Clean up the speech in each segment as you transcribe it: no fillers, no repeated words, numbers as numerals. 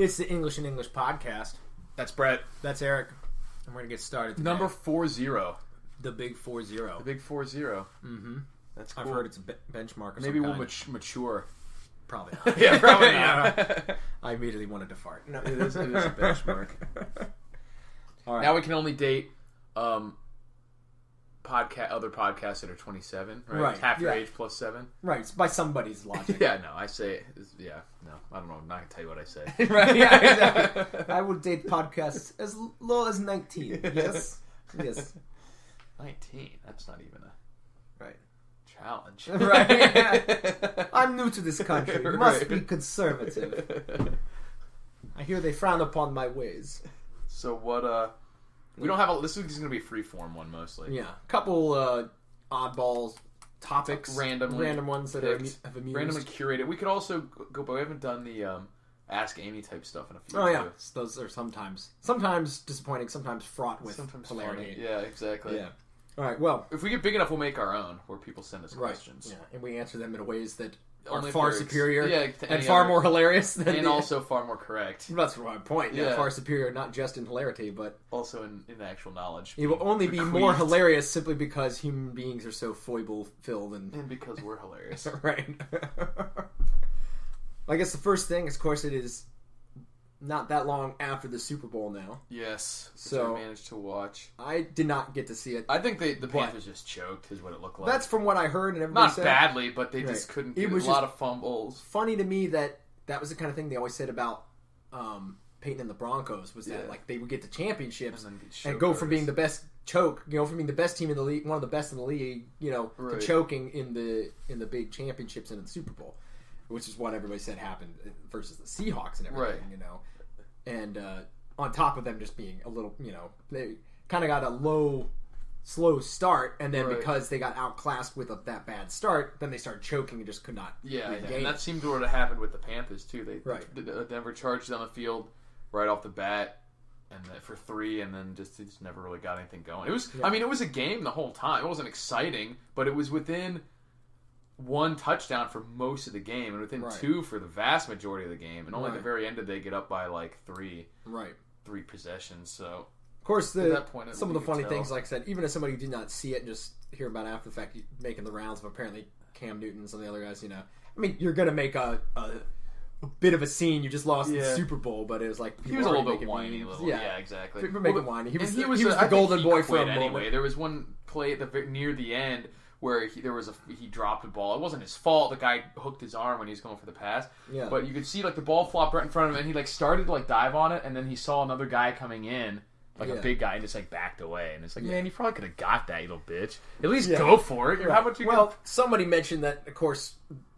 It's the English and English podcast. That's Brett. That's Eric. And we're going to get started today. Number 40. The big 40. The big 40. Mm-hmm. That's cool. I've heard it's a benchmark or Maybe some we'll kind. mature. Probably not. Yeah, probably not. I immediately wanted to fart. No. It is a benchmark. All right. Now we can only date other podcasts that are 27, right? Right, Half your yeah. age plus 7. Right, it's by somebody's logic. Yeah, no, I say, yeah, no, I don't know. I'm not going to tell you what I say. Right, yeah, exactly. I will date podcasts as low as 19. Yes? Yes. 19? That's not even a Right. challenge. Right. I'm new to this country. Must Right. be conservative. I hear they frown upon my ways. So what, we don't have this week is going to be a free-form one mostly. Yeah. Couple oddballs, topics. Random ones that picked, have amused. randomly curated. We could also go, but we haven't done the Ask Amy type stuff in a few Oh, yeah. too. Those are sometimes disappointing, sometimes fraught with hilarity. Funny. Yeah, exactly. Yeah. All right, well. If we get big enough, we'll make our own, where people send us questions. Yeah, and we answer them in ways that are Only far if they're superior to and any far other- more hilarious than and also far more correct. That's my point. Yeah, Yeah. far superior, not just in hilarity, but Also in actual knowledge. it will only be more hilarious simply because human beings are so foible-filled and because we're hilarious. right. I guess the first thing, of course, it is not that long after the Super Bowl now. Yes. Which So- I managed to watch. I did not get to see it. I think the Panthers just choked, is what it looked like. That's from what I heard and everybody not said. badly, but they Right. just couldn't. It It was was a lot of fumbles. Funny to me that was the kind of thing they always said about Peyton and the Broncos was that Yeah. like they would get to championships And then get and choked go from artists. being the best from being the best team in the league, one of the best in the league, to Right. choking in the big championships and in the Super Bowl, which is what everybody said happened versus the Seahawks and everything, Right. And on top of them just being a little, they kind of got a slow start, and then Right. because they got outclassed with that bad start, then they started choking and just could not Yeah, regain and it. that seemed to have happened with the Panthers too. Right. Denver charged down the field right off the bat, and for 3, and then just never really got anything going. It was, Yeah. I mean, it was a game the whole time. It wasn't exciting, but it was within 1 touchdown for most of the game, and within Right. 2 for the vast majority of the game. And only at Right. the very end did they get up by like 3 Right. possessions. So Of course, at that point, some of the you could funny tell. things, like I said, even as somebody who did not see it, just hear about it after the fact, making the rounds of apparently Cam Newton and some of the other guys, I mean, you're going to make a bit of a scene. You just lost the Yeah. Super Bowl, but it was like he was a little bit making whiny. memes. Yeah, exactly. People making whiny. He was and the I think golden he boy for quit a anyway. moment. There was one play near the end where he dropped the ball. It wasn't his fault. The guy hooked his arm when he was going for the pass. Yeah. But you could see like the ball flop right in front of him, and he started to dive on it, and then he saw another guy coming in, a big guy, and just backed away. And it's like, man, you probably could have got that, you little bitch. At least go for it. How much you? Well, somebody mentioned that, of course,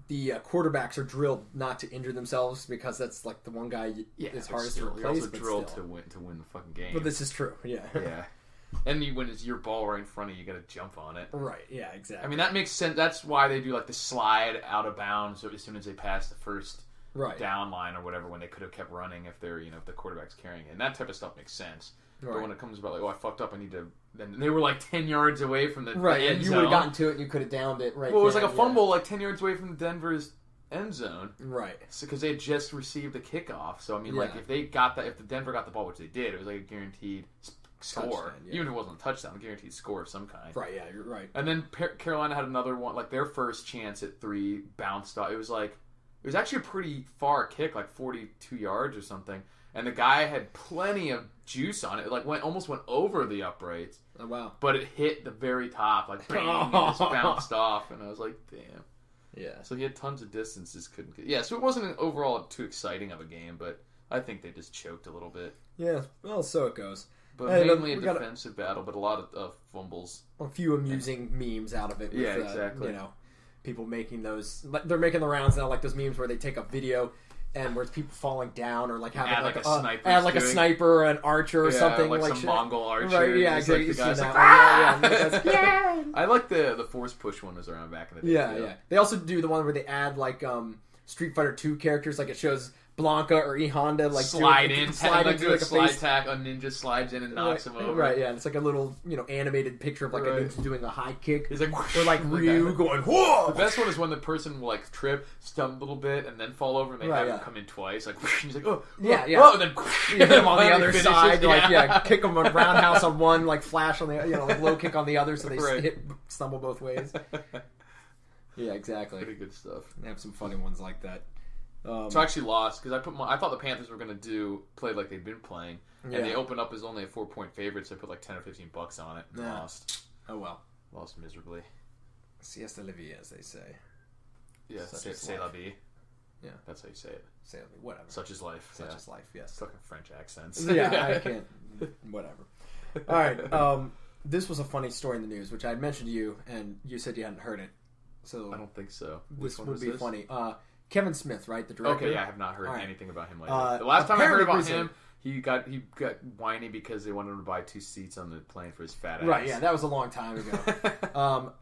the quarterbacks are drilled not to injure themselves because that's like the one guy is hardest to You're replace. also but drilled still. to win the fucking game. But this is true. Yeah. Yeah. And when it's your ball right in front of you, you got to jump on it. Right. Yeah. Exactly. I mean, that makes sense. That's why they do the slide out of bounds as soon as they pass the first down line or whatever, when they could have kept running if they're if the quarterback's carrying it. And that type of stuff makes sense. Right. But when it comes about I fucked up, I need to. Then they were 10 yards away from the right, end and you zone. would have gotten to it, and you could have downed it. Right. Well, it was there, like a fumble 10 yards away from Denver's end zone. Right. Because they had just received a kickoff. So I mean, if they got that, if the Denver got the ball, which they did, it was a guaranteed score. Touchdown, yeah. Even if it wasn't a touchdown, a guaranteed score of some kind. Right. Yeah. You're right. And then Carolina had another one, their first chance at 3 bounced off. It was actually a pretty far kick, 42 yards or something. And the guy had plenty of juice on it. It almost went over the uprights. Oh wow! But it hit the very top, bang, and just bounced off. And I was like, damn. Yeah. So he had tons of distance, just couldn't get. Yeah. So it wasn't overall too exciting of a game, but I think they just choked a little bit. Yeah. Well, so it goes. But And mainly a we got defensive battle, but a lot of fumbles. a few amusing memes out of it. With, Yeah, exactly. People making those. They're making the rounds now, those memes where they take a video and where it's people falling down or having Add, a sniper. add a sniper or an archer or something some shit. Mongol archer. Right? Yeah, Just, exactly. the guy's yeah. I like the force push one was around back in the day. Yeah, yeah. They also do the one where they add Street Fighter 2 characters. It shows Blanca or E Honda like slide do in, slide like into do a like a slide face. tack. A ninja slides in and knocks him over. Right, yeah. And it's like a little animated picture of like a ninja doing a high kick. He's like or like Ryu going whoa. The best one is when the person will like trip, stumble a little bit, and then fall over, and they have him come in twice. Like he's like yeah, and then you hit him on the other finishes. side, like kick him a roundhouse on one, like flash on the like low kick on the other, so they stumble both ways. Yeah, exactly. Pretty good stuff. They have some funny ones like that. So I actually lost because I thought the Panthers were going to play like they'd been playing, and they opened up as only a 4-point favorite, so I put like $10 or $15 on it and lost. Oh well, lost miserably. Siesta la vie, as they say. Yeah, c'est la vie. Yeah, that's how you say it. Say la vie, whatever. Such is life. Such is life. Yes. Fucking French accents. Yeah, I can't. Whatever. All right. This was a funny story in the news, which I had mentioned to you, and you said you hadn't heard it. So I don't think so. This would be funny. Kevin Smith, right? The director. Okay, yeah, I have not heard anything about him lately. The last time I heard about him, he got whiny because they wanted him to buy 2 seats on the plane for his fat ass. Right, yeah, that was a long time ago.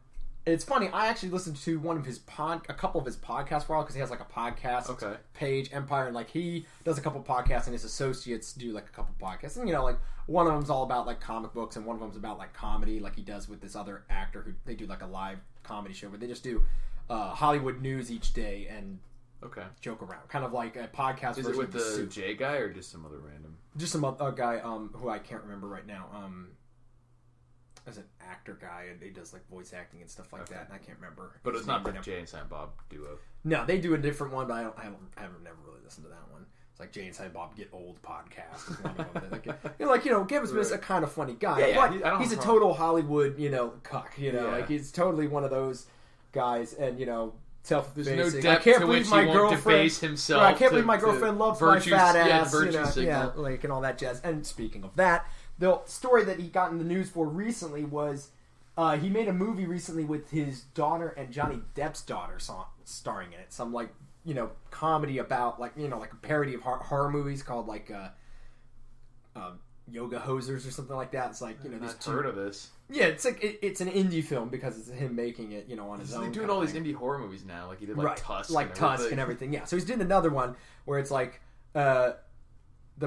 It's funny. I actually listened to one of his a couple of his podcasts for a while because he has like a podcast page, Empire, and like he does a couple podcasts, and his associates do like a couple podcasts, and like one of them's all about like comic books, and one of them's about like comedy, like he does with this other actor who they do like a live comedy show where they just do Hollywood news each day and joke around, kind of like a podcast. Is it with the J guy or just some other random? Just some other guy who I can't remember right now. As an actor guy, and he does like voice acting and stuff like that, and I can't remember. But it's not the Jay and Silent Bob duo. No, they do a different one, but I haven't never really listened to that one. It's like Jay and Silent Bob Get Old podcast. Kevin Smith's a kind of funny guy, but he's a total Hollywood, cuck. Like he's totally one of those guys, and self-effacing. There's no depth to which he won't debase himself. I can't believe my girlfriend loves my fat ass. Signal. Like and all that jazz. And speaking of that, the story that he got in the news for recently was he made a movie recently with his daughter and Johnny Depp's daughter starring in it. Some like comedy about like like a parody of horror movies called like Yoga Hosers or something like that. It's like I've heard of this. Yeah, it's like it's an indie film because it's him making it on his own. He's doing all these indie horror movies now, like he did Tusk, Tusk and everything. Yeah, so he's doing another one where it's like the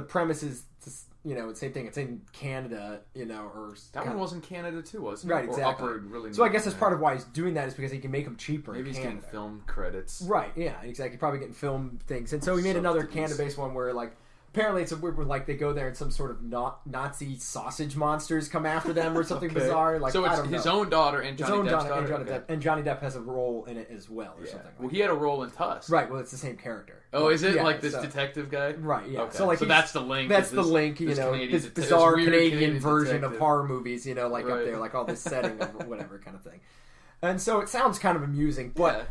premise is same thing. It's in Canada, or that one was in Canada too, wasn't it? Right, exactly. Upward, really. So I guess that's part of why he's doing that is because he can make them cheaper. Maybe he's getting film credits. Right. Yeah. Exactly. Probably getting film things, and so he made another Canada-based one where like. Apparently, it's a weird where like they go there and some sort of Nazi sausage monsters come after them or something bizarre. Like so, it's his own daughter and Johnny Depp's daughter, and Johnny Depp has a role in it as well, or something. Well, he had a role in Tusk, right? Well, it's the same character. Oh, is it like this detective guy? Right. Yeah. Okay. So that's the link. That's the link. This bizarre Canadian version of horror movies. Like up there, like all this setting of whatever kind of thing. And so it sounds kind of amusing, but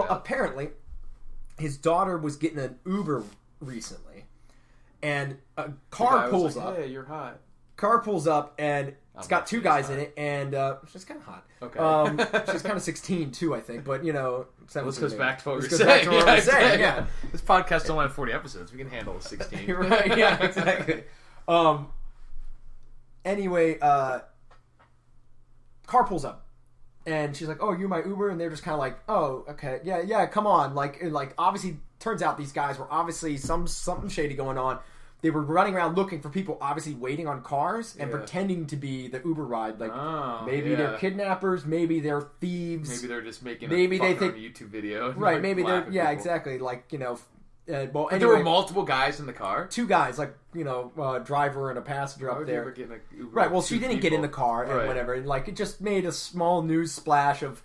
apparently, his daughter was getting an Uber recently. And a car pulls up. Hey, you're hot. Car pulls up, and it's got 2 guys in it, and she's kind of hot. Okay. She's kind of 16 too, I think. But this goes back to what we were saying. Yeah. This podcast only had 40 episodes. We can handle 16. Right? Yeah, exactly. Anyway, car pulls up. And she's like, "Oh, you're my Uber," and they're just kind of like, "Oh, okay, yeah, come on." Like obviously, turns out these guys were obviously something shady going on. They were running around looking for people, obviously waiting on cars and pretending to be the Uber ride. Like maybe they're kidnappers, maybe they're thieves, maybe they're just making they think a YouTube video, right? Maybe they're exactly like well, anyway, there were multiple guys in the car. 2 guys, like driver and a passenger up there. Right. Well, she didn't get in the car and whatever. And like it just made a small news splash of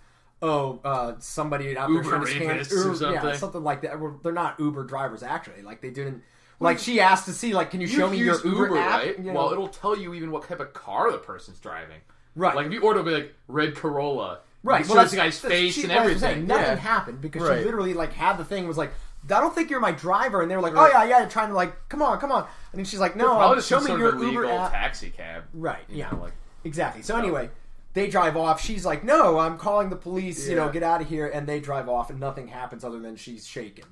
somebody out there trying to scam, yeah, something like that. They're not Uber drivers actually. Like they didn't. Like she asked to see, like, can you show me your Uber app? Right? Well, it'll tell you even what type of car the person's driving. Right. Like if you order, it'll be like red Corolla. Right. Well, that's the guy's face and everything. Nothing happened because she literally like had the thing was like, I don't think you're my driver, and they were like, oh yeah, trying to like, come on, and then she's like, no, show me your Uber app. Taxi cab. Right. Yeah. Exactly. So anyway. They drive off. She's like, "No, I'm calling the police. Get out of here." And they drive off, and nothing happens other than she's shaken.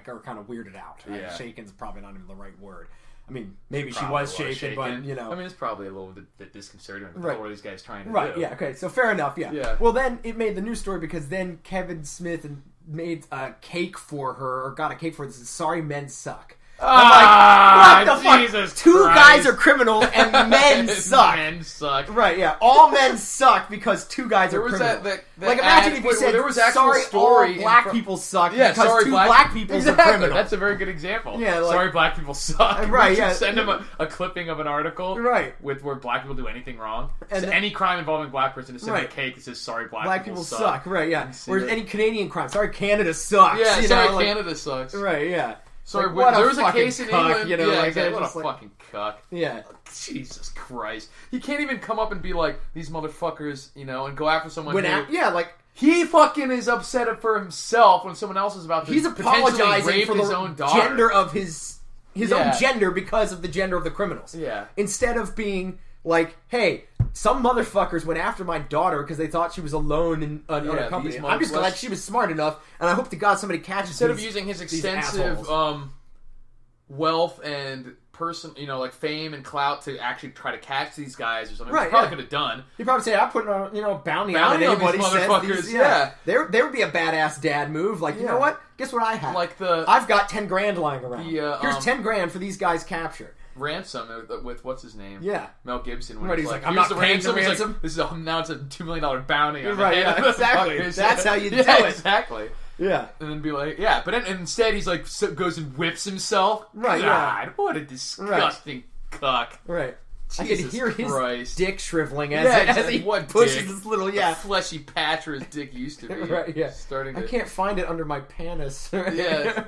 Or kind of weirded out. Yeah. Shaken's probably not even the right word. I mean, maybe she was shaken, but I mean, it's probably a little bit disconcerting. Right. What are these guys trying to do? Right. Yeah. Okay. So fair enough. Yeah. Well, then it made the news story because then Kevin Smith made a cake for her, or got a cake for her. This is Sorry Men Suck. I'm like, what the Jesus fuck? Two Christ. guys are criminal and men suck. Men suck. Right, yeah. All men suck because two guys are criminal. Like, imagine if you said, there was actual sorry, story all black people suck yeah, because sorry, two black people are criminal. That's a very good example. Yeah, like, sorry, black people suck. Right, yeah. Send them a clipping of an article with where black people do anything wrong. And so any crime involving a black person is send a cake that says, sorry, black people suck. Right, yeah. Or any Canadian crime. Sorry, Canada sucks. Yeah, sorry, Canada sucks. Right, yeah. Sorry, like, there was a case in cuck, England. You know, yeah, what a fucking cuck. Yeah. Jesus Christ. He can't even come up and be like, these motherfuckers, you know, and go after someone like... He fucking is upset for himself when someone else is about to he's apologizing rape for his the own daughter. Gender of his own gender because of the gender of the criminals. Yeah. Instead of being like, hey, some motherfuckers went after my daughter because they thought she was alone in a company. I'm just glad she was smart enough, and I hope to God somebody catches instead of using his extensive wealth and like fame and clout to actually try to catch these guys or something. Right, he probably could have done. He'd probably say, "I'm putting a bounty on anybody these motherfuckers." Says yeah, there would be a badass dad move. Like, you know what? Guess what I have? I've got 10 grand lying around. Here's 10 grand for these guys captured. Ransom with what's his name? Yeah, Mel Gibson. When he's like, I'm not paying the ransom. Like, now it's a $2 million bounty. Right, yeah, exactly. That's how you do it. Exactly. Yeah, and then be like, but instead he's like goes and whips himself. Right, God, what a disgusting cuck. Right. Jesus I could hear Christ. his dick shriveling as he pushes this little fleshy patch where his dick used to be. Right, yeah. I can't find it under my panis. Yeah.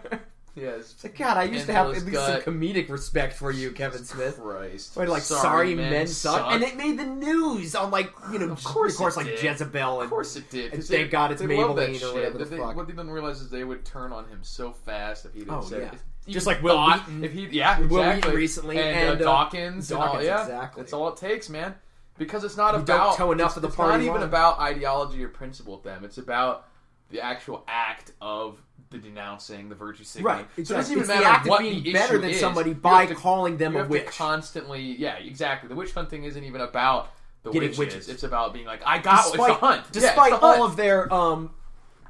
Yes. It's like, God, I used to have at least some comedic respect for you, Kevin Smith. Christ. Where, like, sorry men suck. And it made the news on, like, of course like Jezebel. Of course it did. And thank God it's Maybelline or whatever the fuck. What they didn't realize is they would turn on him so fast if he didn't say it. Just like Will Wheaton. Exactly. Will Wheaton recently. And Dawkins. Exactly. That's all it takes, man. Because it's not about... don't toe enough of the party. It's not even about ideology or principle with them. It's about the actual act of the denouncing, the virtue signaling. Right. Exactly. So it doesn't even it's matter the act what of being the better issue than is. somebody by calling them a witch. Constantly, yeah, exactly. The witch hunting isn't even about the witches. It's about being like, I got it's a hunt. Despite all of their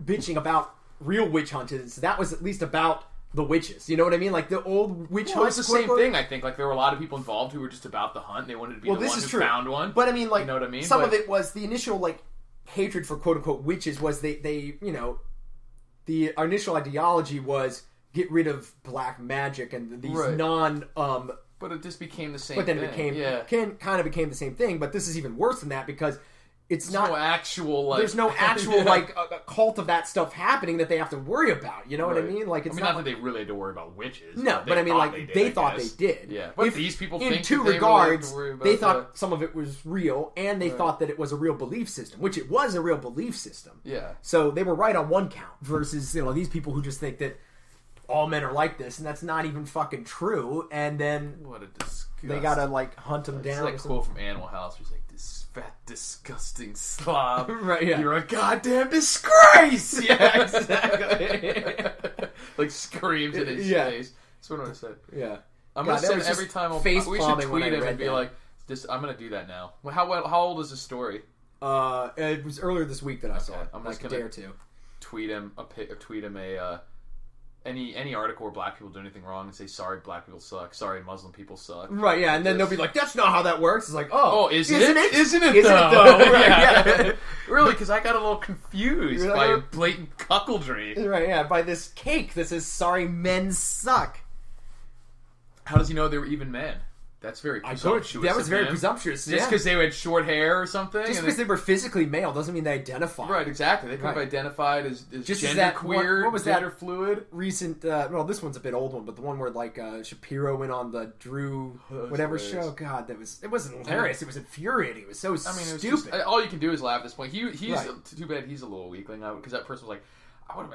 bitching about real witch hunters, that was at least about the witches. You know what I mean? Like the old witch hunt. It's the same thing, I think. Like there were a lot of people involved who were just about the hunt. They wanted to be the one who found one. But I mean, like, you know what I mean? Some of it was the initial like hatred for quote unquote witches was they you know, the initial ideology was get rid of black magic and these but it just became the same thing. But then it kind of became the same thing. But this is even worse than that because there's no actual like a cult of that stuff happening that they have to worry about. You know what I mean? Like, it's not that they really had to worry about witches. No, but I mean, like they thought they did. Yeah, but these people think in two regards, they thought some of it was real, and they thought that it was a real belief system, which it was a real belief system. Yeah. So they were right on one count versus these people who just think that all men are like this, and that's not even fucking true. And then what a disgust. They gotta like hunt them down. It's like a quote from Animal House. Where he's like, "This fat, disgusting slob, right? Yeah. You're a goddamn disgrace." Yeah, exactly. Like screams in his face. That's what I said. Yeah, I'm gonna send every time. We should tweet him and be like, "I'm gonna do that now." How old is the story? It was earlier this week that I saw it. I'm like just gonna a day or two. Tweet him any article where black people do anything wrong and say sorry black people suck, sorry Muslim people suck. Right, yeah, and then they'll be like, that's not how that works. It's like, isn't it? Isn't it though? Right, yeah. Really, because I got a little confused by your blatant cuckoldry. Right, yeah, by this cake that says sorry men suck. How does he know they were even men? That's very presumptuous. That was very presumptuous. Just because they had short hair or something? Just because they were physically male doesn't mean they identify. Right, exactly. They could have identified as just gender queer, what was gender that fluid. Recent, well, this one's a bit old one, but the one where like Shapiro went on the Drew whatever show. God, it wasn't hilarious. It was infuriating. It was so stupid. It was just, all you can do is laugh at this point. He's too bad he's a little weakling now because that person was like, I'm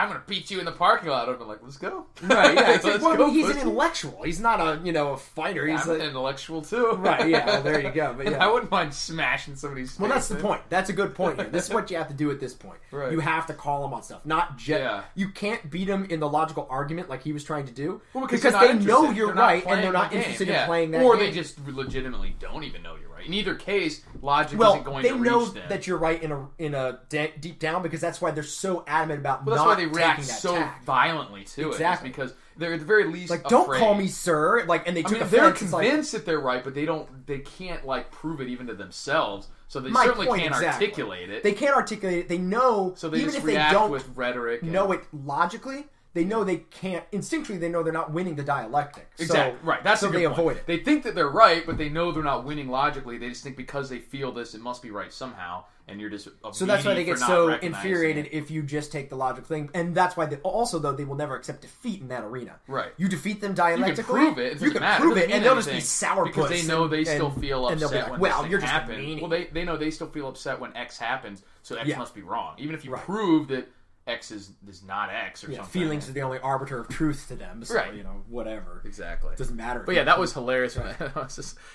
going to beat you in the parking lot. I've been like, let's go. Right, yeah. It's like, he's an intellectual. He's not a fighter. He's an intellectual, too. Right, yeah. Well, there you go. But, yeah. I wouldn't mind smashing somebody's face. Well, that's the point. That's a good point here. This is what you have to do at this point. Right. You have to call him on stuff. Not just... Yeah. You can't beat him in the logical argument like he was trying to do. Well, because they know you're right, and they're not interested in playing that game. Or they just legitimately don't even know you're right. In either case, logic isn't going to reach them. They know that you're right in a deep down because that's why they're so adamant about not taking that so violently to exactly. it. Because they're at the very least like, don't afraid. call me sir. Like, and they took offense. They're convinced that they're right, but they can't like prove it even to themselves. So they certainly can't articulate it. They can't articulate it. They know. So they even just if react they don't with rhetoric. Know it logically. They know they can't. Instinctually, they know they're not winning the dialectic. Exactly. Right. That's so a good they point. avoid it. They think that they're right, but they know they're not winning logically. They just think because they feel this, it must be right somehow, and you're just so that's why they get so infuriated if you just take the logical thing, and that's why they also though they will never accept defeat in that arena. Right. You defeat them dialectically. You can prove it. It doesn't matter. Prove it, and they'll just be sourpuss because they know they still feel upset when well, this you're thing just happens. Well, they know they still feel upset when X happens, so X must be wrong. Even if you prove that X is not X or something. Feelings are the only arbiter of truth to them. So, right. Whatever. Exactly. It doesn't matter. But yeah, that was hilarious. Right.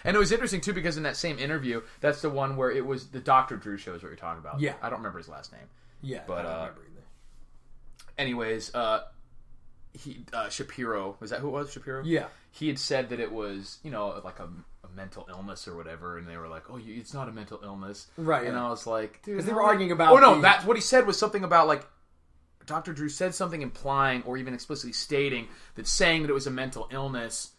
And it was interesting, too, because in that same interview, that's the one where it was the Dr. Drew show is what you're talking about. Yeah. I don't remember his last name. Yeah, but, I don't remember either. Anyways, Shapiro, was that who it was, Shapiro? Yeah. He had said that it was, like a mental illness or whatever, and they were like, "Oh, it's not a mental illness." Right. And I was like, dude. Because they were arguing about... Oh, no, that's what he said was something about, like, Dr. Drew said something implying or even explicitly stating that saying that it was a mental illness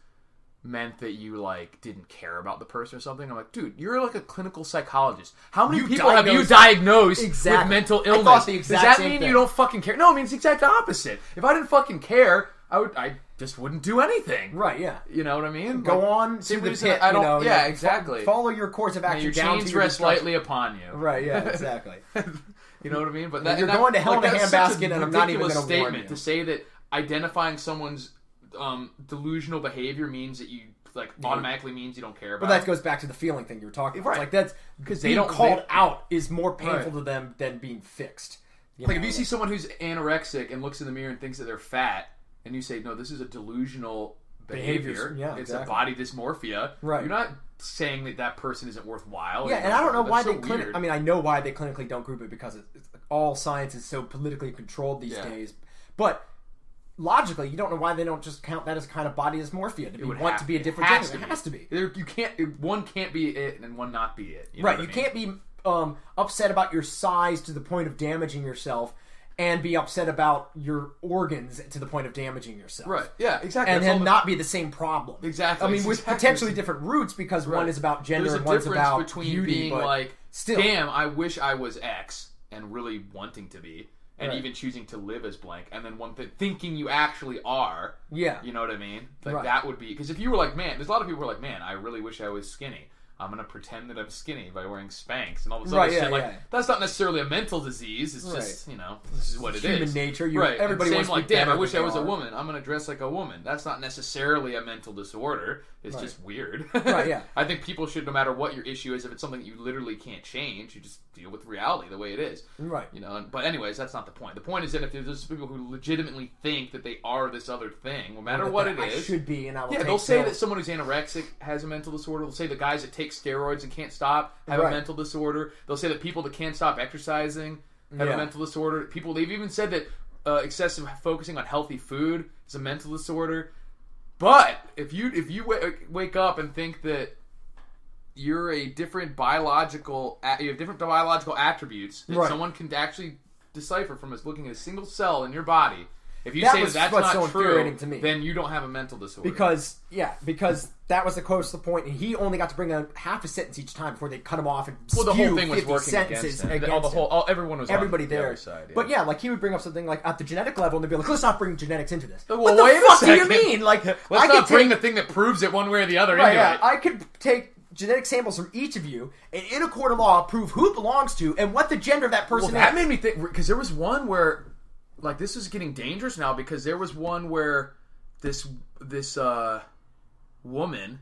meant that you, like, didn't care about the person or something. I'm like, dude, you're like a clinical psychologist. How many people have you diagnosed with mental illness? I thought the exact Does that same mean thing. you don't fucking care? No, it means the exact opposite. If I didn't fucking care, I just wouldn't do anything. Right, yeah. You know what I mean? Go on to the pit, yeah, exactly. Follow your course of action down to your chains rest lightly upon you. Right, yeah, exactly. You know what I mean? But you're going to hell in a handbasket, and I'm not even going to warn you. To say that identifying someone's delusional behavior means that you automatically means you don't care about. But that goes back to the feeling thing you were talking about. Right. Like that's because being called out is more painful to them than being fixed. If you see someone who's anorexic and looks in the mirror and thinks that they're fat, and you say, "No, this is a delusional behavior. It's a body dysmorphia." Right. You're not saying that person isn't worthwhile. Yeah, and I don't know why they I mean, I know why they clinically don't group it because all science is so politically controlled these days. But logically, you don't know why they don't just count that as kind of body dysmorphia to want to be a different gender. It has to be. You can't. One can't be it and one not be it. Right. You can't be upset about your size to the point of damaging yourself, and be upset about your organs to the point of damaging yourself. Right. Yeah. Exactly. And then not be the same problem. Exactly. I mean, with potentially different roots because one is about gender and one's about between beauty. Being like, still, damn, I wish I was X, and really wanting to be. And even choosing to live as blank, and then thinking you actually are. Yeah. You know what I mean? Like that would be because if you were like, man, there's a lot of people who are like, man, I really wish I was skinny. I'm gonna pretend that I'm skinny by wearing Spanx and all this other shit. That's not necessarily a mental disease. It's just this is what it is. Human nature. Everybody wants to be damn, I wish I was a woman. I'm gonna dress like a woman. That's not necessarily a mental disorder. It's just weird. Right. Yeah. I think people should, no matter what your issue is, if it's something that you literally can't change, you just deal with reality the way it is. Right. But anyways, that's not the point. The point is that if there's people who legitimately think that they are this other thing, no matter what it is, I should be, and I will. Yeah, they'll say that someone who's anorexic has a mental disorder. They'll say the guys that take steroids and can't stop have a mental disorder. They'll say that people that can't stop exercising have a mental disorder. They've even said that excessive focusing on healthy food is a mental disorder. But if you wake up and think that you're a different biological, you have different biological attributes that someone can actually decipher from looking at a single cell in your body. If you say that's not true, then you don't have a mental disorder. Because that was the close to the point, and he only got to bring a half a sentence each time before they cut him off and the whole thing was 50 working sentences against him. Everyone was everybody on there. The other side, But yeah, like he would bring up something like at the genetic level, and they'd be like, "Let's not bring genetics into this." Well, what the fuck do you mean? Like, let's not bring the thing that proves it one way or the other into it. I could take genetic samples from each of you, and in a court of law, prove who it belongs to and what the gender of that person is. That made me think because there was one where. Like, this is getting dangerous now because there was one where this woman,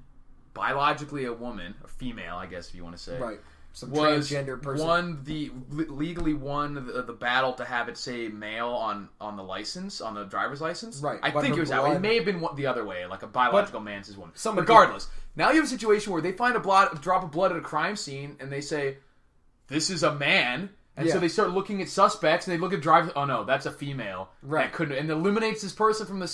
biologically a woman, a female, I guess if you want to say, right, some transgender person, legally won the battle to have it say male on the license, on the driver's license. Right, I think it was that way. It may have been the other way, like a biological man says woman. Regardless, now you have a situation where they find a drop of blood at a crime scene and they say, "This is a man." And so they start looking at suspects, and they look at drivers. Oh no, that's a female. Right. That couldn't, and eliminates this person from the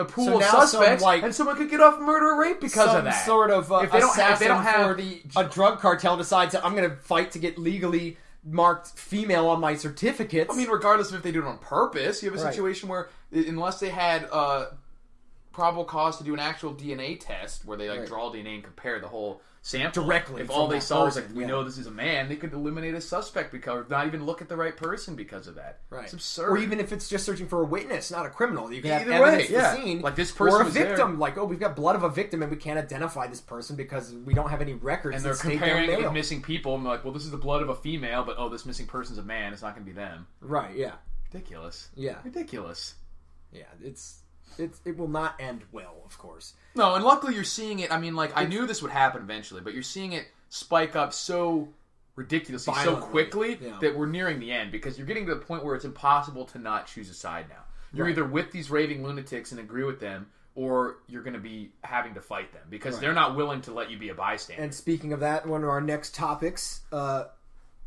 pool of now suspects, and someone could get off murder or rape because of that. Sort of if they don't have a drug cartel decides that I'm going to fight to get legally marked female on my certificates. I mean, regardless of if they do it on purpose, you have a situation where, unless they had probable cause to do an actual DNA test, where they draw DNA and compare the whole sample directly. If all they saw was we know this is a man, they could eliminate a suspect because not even look at the right person because of that. Right. It's absurd. Or even if it's just searching for a witness, not a criminal, you can have Either evidence way, at the scene, like this person or a was victim. there. Like, we've got blood of a victim and we can't identify this person because we don't have any records. And they're comparing it with missing people. And like, well, this is the blood of a female, but this missing person's a man. It's not going to be them. Right? Yeah. Ridiculous. Yeah. Ridiculous. Yeah. It will not end well, of course. No, and luckily you're seeing it. I mean, like, I knew this would happen eventually, but you're seeing it spike up so ridiculously, so quickly that we're nearing the end because you're getting to the point where it's impossible to not choose a side now. You're either with these raving lunatics and agree with them, or you're going to be having to fight them because they're not willing to let you be a bystander. And speaking of that, one of our next topics,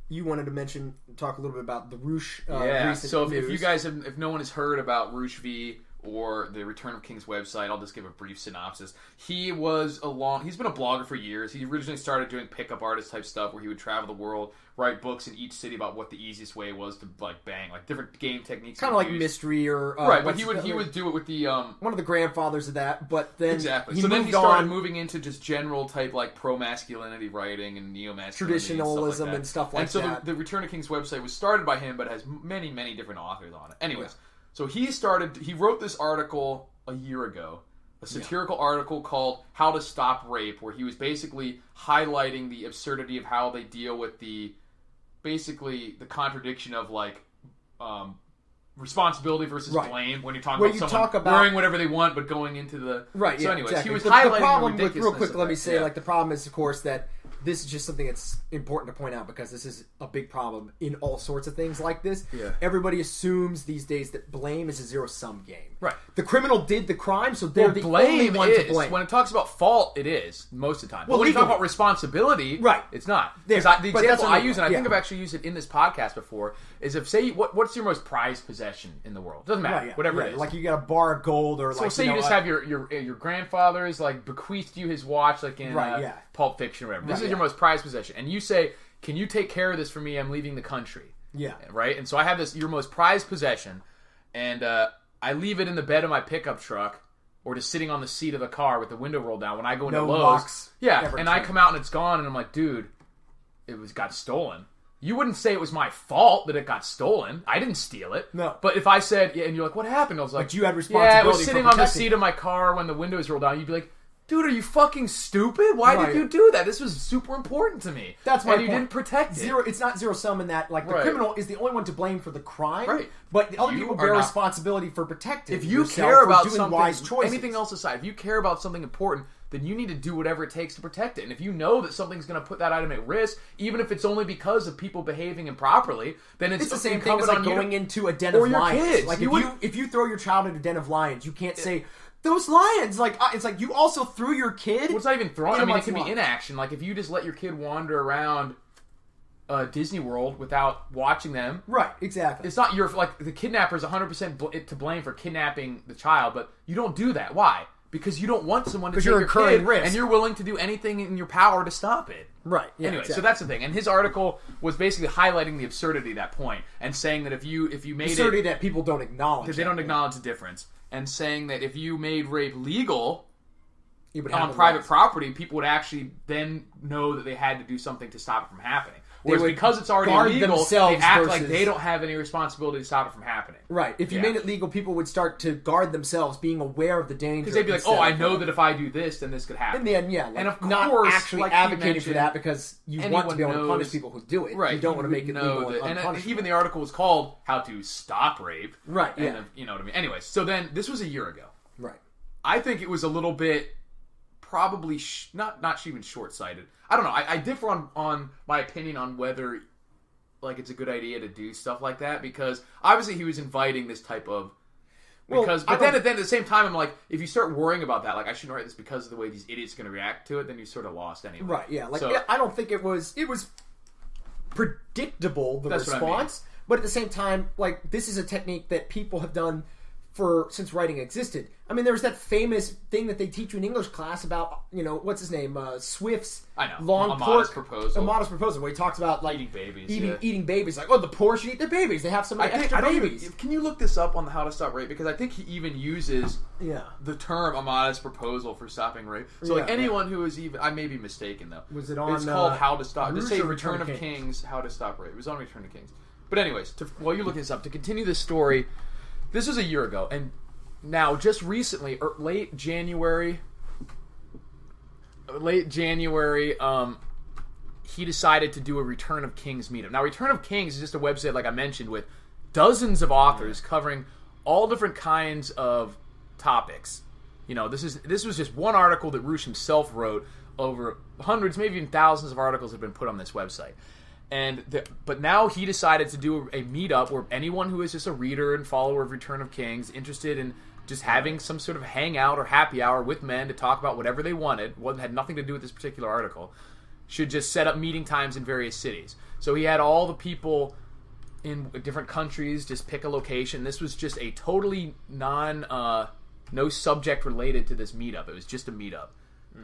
you wanted to talk a little bit about the Roosh. So if you guys if no one has heard about Roosh V or the Return of King's website, I'll just give a brief synopsis. He's been a blogger for years. He originally started doing pickup artist type stuff where he would travel the world, write books in each city about what the easiest way was to bang, like different game techniques. Kind of like Mystery or right, but he would do it with the one of the grandfathers of that. But then exactly. Then he started moving into just general type like pro masculinity writing and neo masculinity, traditionalism and stuff like that. And so the Return of King's website was started by him, but has many different authors on it. Anyways. Yeah. So he wrote this article a year ago, a satirical article called How to Stop Rape, where he was basically highlighting the absurdity of how they deal with the contradiction of like responsibility versus blame when you're talking about someone wearing whatever they want but going into the... Right, so anyways, exactly. he was highlighting the problem the ridiculousness real quick, let me say, like the problem is, of course, that this is just something that's important to point out because this is a big problem in all sorts of things like this. Yeah. Everybody assumes these days that blame is a zero-sum game. Right. The criminal did the crime, so they're the only one to blame. When it talks about fault, it is, most of the time. But when you talk about responsibility, it's not. Because the example I use, and I think I've actually used it in this podcast before, is if, say, what's your most prized possession in the world? Doesn't matter. Whatever it is. Like you got a bar of gold or so say you just have your grandfather's like bequeathed you his watch like in Pulp Fiction or whatever. This is your most prized possession. And you say, can you take care of this for me? I'm leaving the country. Yeah. Right? And so I have your most prized possession, and I leave it in the bed of my pickup truck or just sitting on the seat of the car with the window rolled down when I go into Lowe's. And I come out and it's gone, and I'm like, dude, it got stolen. You wouldn't say it was my fault that it got stolen. I didn't steal it. No. But if I said, and you're like, what happened? I was like, but you had responsibility. Yeah, it was sitting on the seat of my car when the windows rolled down. You'd be like, dude, are you fucking stupid? Why did you do that? This was super important to me. That's my point. You didn't protect it. It's not zero sum in that, like, the criminal is the only one to blame for the crime. Right. But the other people bear responsibility for protecting If you care about doing something, wise choices. anything else aside, if you care about something important, then you need to do whatever it takes to protect it. And if you know that something's going to put that item at risk, even if it's only because of people behaving improperly, then it's the same thing as like going into a den of lions. Kids. Like if you throw your child into a den of lions, you can't say, those lions, like, it's like you also threw your kid. Well, it's not even throwing. I mean, it can be inaction. Like if you just let your kid wander around Disney World without watching them. Right, exactly. It's not the kidnapper is 100% to blame for kidnapping the child, but you don't do that. Why? Because you don't want someone to take your kid, risk. And you're willing to do anything in your power to stop it. Right. Yeah, anyway, so that's the thing. And his article was basically highlighting the absurdity of that point and saying that if you made absurdity that people don't acknowledge. That they don't acknowledge the difference. And saying that if you made rape legal on private property, people would actually then know that they had to do something to stop it from happening. Whereas because it's already illegal, they act like they don't have any responsibility to stop it from happening. Right. If you made it legal, people would start to guard themselves, being aware of the danger. Because they'd be like, oh, I know that if I do this, then this could happen. In the end, yeah. Like, and of not course, actually advocating for that because you want to be able to punish people who do it. Right. You don't want to make it legal and and even the article was called How to Stop Rape. Right, and you know what I mean? Anyways, so then this was a year ago. Right. I think it was a little bit probably not even short-sighted. I don't know. I differ on my opinion on whether it's a good idea to do stuff like that because obviously he was inviting this type of then at the same time I'm like, if you start worrying about that, like I shouldn't write this because of the way these idiots are going to react to it, then you're sort of lost anyway. Right? Yeah. I don't think it was predictable the response, but at the same time, like this is a technique that people have done since writing existed. I mean, there was that famous thing that they teach you in English class about, what's his name? Swift's long modest proposal. A modest proposal, where he talks about like eating babies. Like, the poor should eat their babies. They have some extra babies. Can you look this up on the How to Stop Rape? Because I think he even uses the term "a modest proposal" for stopping rape. So anyone who is even, I may be mistaken though. Was it on? It's called How to Stop. Just say Return of Kings. How to Stop Rape. It was on Return of Kings. But anyways, while you're looking this up, to continue this story, this was a year ago, and now just recently, late January, he decided to do a Return of Kings meetup. Now, Return of Kings is just a website, like I mentioned, with dozens of authors covering all different kinds of topics. This was just one article that Roosh himself wrote. Over hundreds, maybe even thousands of articles have been put on this website. But now he decided to do a meetup where anyone who is just a reader and follower of Return of Kings, interested in just having some sort of hangout or happy hour with men to talk about whatever they wanted, had nothing to do with this particular article, should just set up meeting times in various cities. So he had all the people in different countries just pick a location. This was just a totally no subject related to this meetup. It was just a meetup,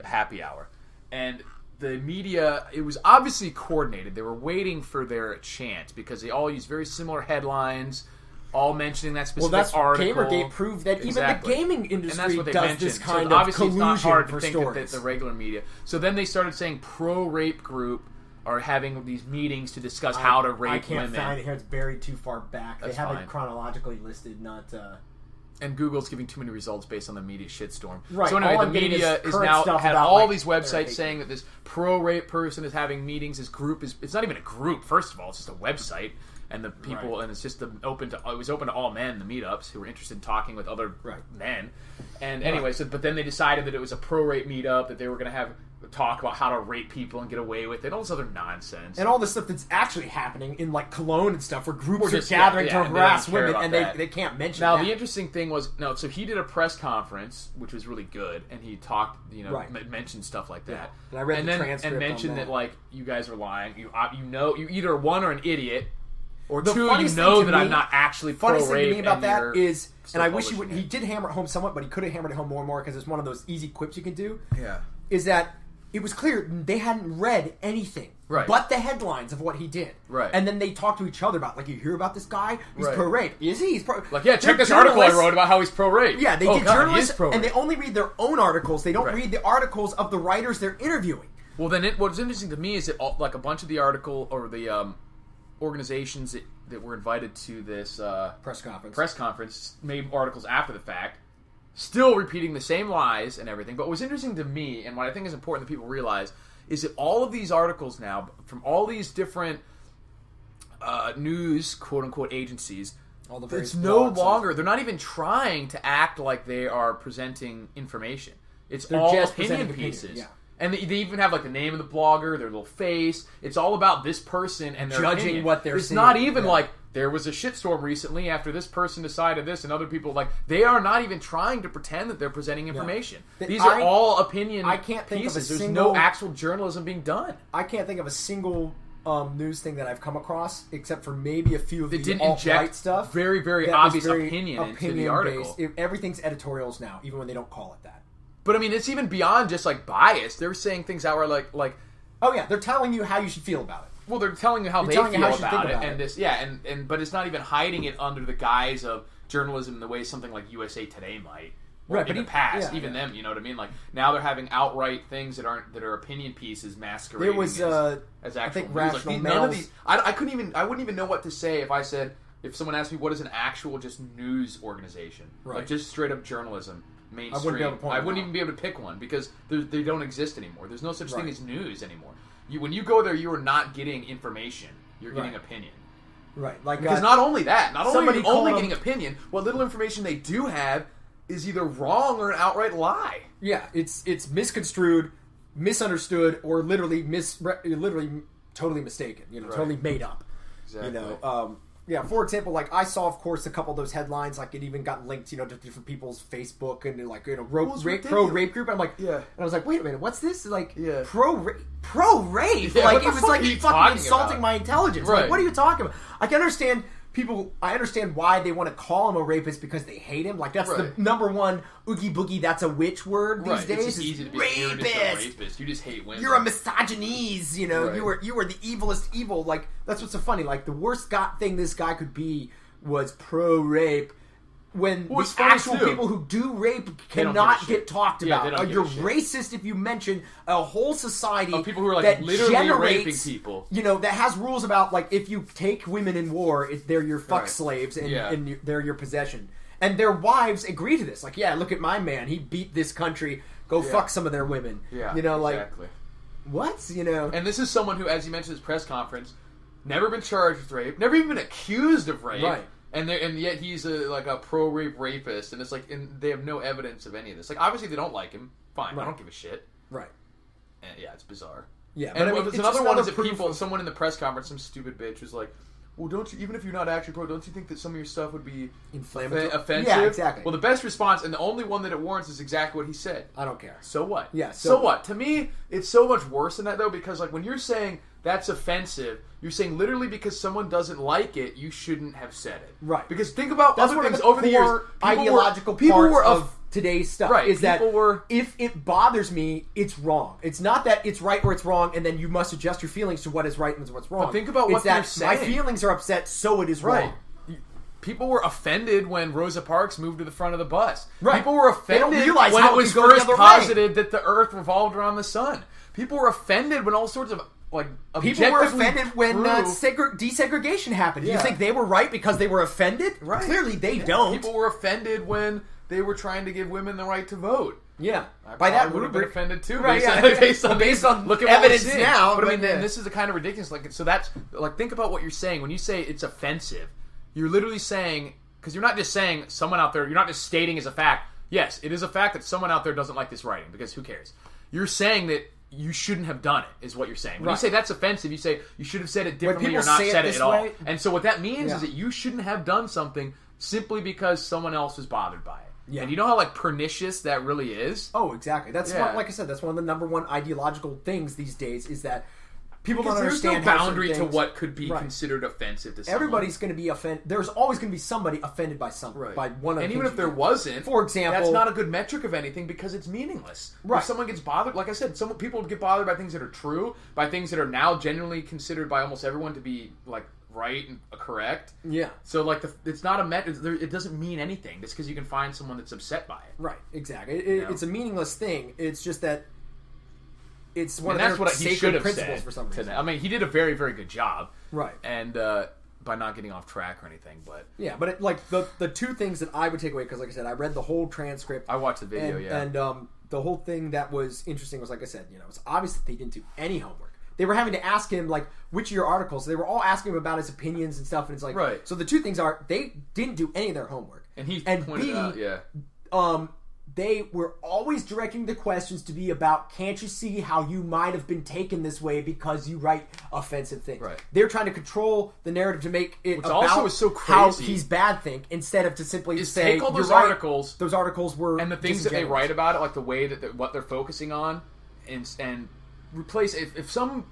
a happy hour. And the media, it was obviously coordinated. They were waiting for their chance because they all used very similar headlines, all mentioning that specific article. Gamergate proved that even the gaming industry does mentioned. this kind so of collusion it's not hard for to think stories. that the regular media. So then they started saying pro-rape group are having these meetings to discuss how to rape women. I can't find it here. It's buried too far back. That's they have fine. it chronologically listed, not... And Google's giving too many results based on the media shitstorm. Right. So anyway, the media is now had all these websites saying that this pro-rape person is having meetings. This group it's not even a group. First of all, it's just a website, and the people and it's just it was open to all men. The meetups who were interested in talking with other men. And anyway, but then they decided that it was a pro-rape meetup, that they were going to have talk about how to rape people and get away with it, all this other nonsense, and all this stuff that's actually happening in like Cologne and stuff, where groups are gathering to harass women, and they can't mention. Now the interesting thing was so he did a press conference, which was really good, and he talked, mentioned stuff like that. And I read the transcript and mentioned that like you guys are lying. You either one are an idiot, or the two that I'm not actually pro-rape. Funniest thing to me about that is, and I wish he did hammer it home somewhat, but he could have hammered it home more and more because it's one of those easy quips you can do. Yeah, is that. It was clear they hadn't read anything but the headlines of what he did. Right. And then they talked to each other about, like, you hear about this guy? He's pro-rape. Is he? He's pro... Like, check this article I wrote about how he's pro-rape. Yeah, they get journalists, and they only read their own articles. They don't read the articles of the writers they're interviewing. Well, then what's interesting to me is that, like, a bunch of the article, or the organizations that were invited to this press conference made articles after the fact, still repeating the same lies and everything. But what's interesting to me, and what I think is important that people realize, is that all of these articles now, from all these different news, quote-unquote, agencies, it's no longer, they're not even trying to act like they are presenting information. They're all just opinion pieces. And they even have like the name of the blogger, their little face. It's all about this person and their judging opinion. what they're It's seeing. not even like there was a shitstorm recently after this person decided this, and other people they are not even trying to pretend that they're presenting information. These are all opinion pieces. There's no actual journalism being done. I can't think of a single news thing that I've come across, except for maybe a few of the didn't alt-right stuff. Very, very obvious opinion into the article. Everything's editorials now, even when they don't call it that. But I mean, it's even beyond just like bias. They're saying things out where like oh yeah, they're telling you how you should feel about it. Well, they're telling you how they feel about it, and this, but it's not even hiding it under the guise of journalism in the way something like USA Today might. In the past, them, you know what I mean? Like now they're having outright things that are opinion pieces masquerading as actual. I think news. Rational None of these. I wouldn't even know what to say if someone asked me what is an actual just news organization, like just straight up journalism. Mainstream. I wouldn't even be able to pick one because they don't exist anymore. There's no such thing as news anymore. When you go there, you are not getting information. You're getting opinion. Right. Like because not only that, not only getting opinion, what little information they do have is either wrong or an outright lie. Yeah, it's misconstrued, misunderstood, or literally totally mistaken. Totally made up. Exactly. Yeah, for example, like I saw, of course, a couple of those headlines. Like it even got linked, to different people's Facebook and pro-rape group. I'm like, and I was like, wait a minute, what's this? Like, pro-rape? Like it was like fucking insulting my intelligence. Right. Like, what are you talking about? I can understand people, I understand why they want to call him a rapist because they hate him. Like, that's the number one oogie boogie, that's a witch word these days. It's just easy to be a rapist. You just hate women. You're a misogynist, you know. You were the evilest evil. Like, that's what's so funny. Like, the worst thing this guy could be was pro-rape. When the actual people who do rape cannot get talked about. You're racist if you mention a whole society of people who are like literally raping people. You know, that has rules about, like, if you take women in war, they're your fuck slaves and they're your possession. And their wives agree to this. Like, yeah, look at my man. He beat this country. Go fuck some of their women. Yeah, you know, like, exactly. What? You know? And this is someone who, as you mentioned in his press conference, never been charged with rape, never even been accused of rape. Right. And yet he's a pro-rape rapist, and it's like, and they have no evidence of any of this. Like, obviously they don't like him. Fine, I don't give a shit. Right. And yeah, it's bizarre. Yeah, and there's another one is that someone in the press conference, some stupid bitch was like, well, don't you, even if you're not actually pro, don't you think that some of your stuff would be inflammatory, offensive? Yeah, exactly. Well, the best response, and the only one that it warrants, is exactly what he said. I don't care. So what? Yeah. So what? To me, it's so much worse than that, though, because like when you're saying that's offensive, you're saying literally because someone doesn't like it, you shouldn't have said it. Right. Because think about other things over the years. Ideological parts of today's stuff is that were, if it bothers me, it's wrong. It's not that it's right or it's wrong, and then you must adjust your feelings to what is right and what's wrong. But think about what they're saying. My feelings are upset, so it is wrong. People were offended when Rosa Parks moved to the front of the bus. Right. People were offended when it was first posited that the Earth revolved around the sun. People were offended when all sorts of people were offended when desegregation happened. Do you think they were right because they were offended? Right. Clearly they don't. People were offended when they were trying to give women the right to vote. Yeah. By that would have been offended too. Right, based on look at evidence now. But I mean, and this is the kind of ridiculous. Like, so that's like, think about what you're saying when you say it's offensive. You're literally saying, because you're not just saying someone out there. You're not just stating as a fact. Yes, it is a fact that someone out there doesn't like this writing, because who cares? You're saying that you shouldn't have done it, is what you're saying. When you say that's offensive, you say you should have said it differently or not said it at all. And so what that means is that you shouldn't have done something simply because someone else was bothered by it. Yeah. And you know how like pernicious that really is? Oh, exactly. That's like I said, that's one of the number one ideological things these days is that people don't understand there's no boundary to what could be considered offensive to someone. Everybody's going to be offended. There's always going to be somebody offended by something. By one of the And even if there wasn't, for example, that's not a good metric of anything because it's meaningless. Right. If someone gets bothered, like I said, some people get bothered by things that are true, by things that are now genuinely considered by almost everyone to be like right and correct. Yeah. So like it's not a metric. It doesn't mean anything just because you can find someone that's upset by it. Right. Exactly. It's a meaningless thing. It's just that. It's one and of that's what he should have principles said for some reason. I mean, he did a very, very good job, right? And by not getting off track or anything, but but the two things that I would take away, because like I said, I read the whole transcript. I watched the video, and the whole thing that was interesting was, like I said, it's obvious that they didn't do any homework. They were having to ask him like, which of your articles? So they were all asking him about his opinions and stuff, and it's like, So the two things are they didn't do any of their homework, and he pointed out, they were always directing the questions to be about, can't you see how you might have been taken this way because you write offensive things? Right. They're trying to control the narrative to make it about also is so crazy. How he's bad think, instead of to simply say, take all those articles. Those articles were... And the things that they write about it, like the way that what they're focusing on, and replace... If some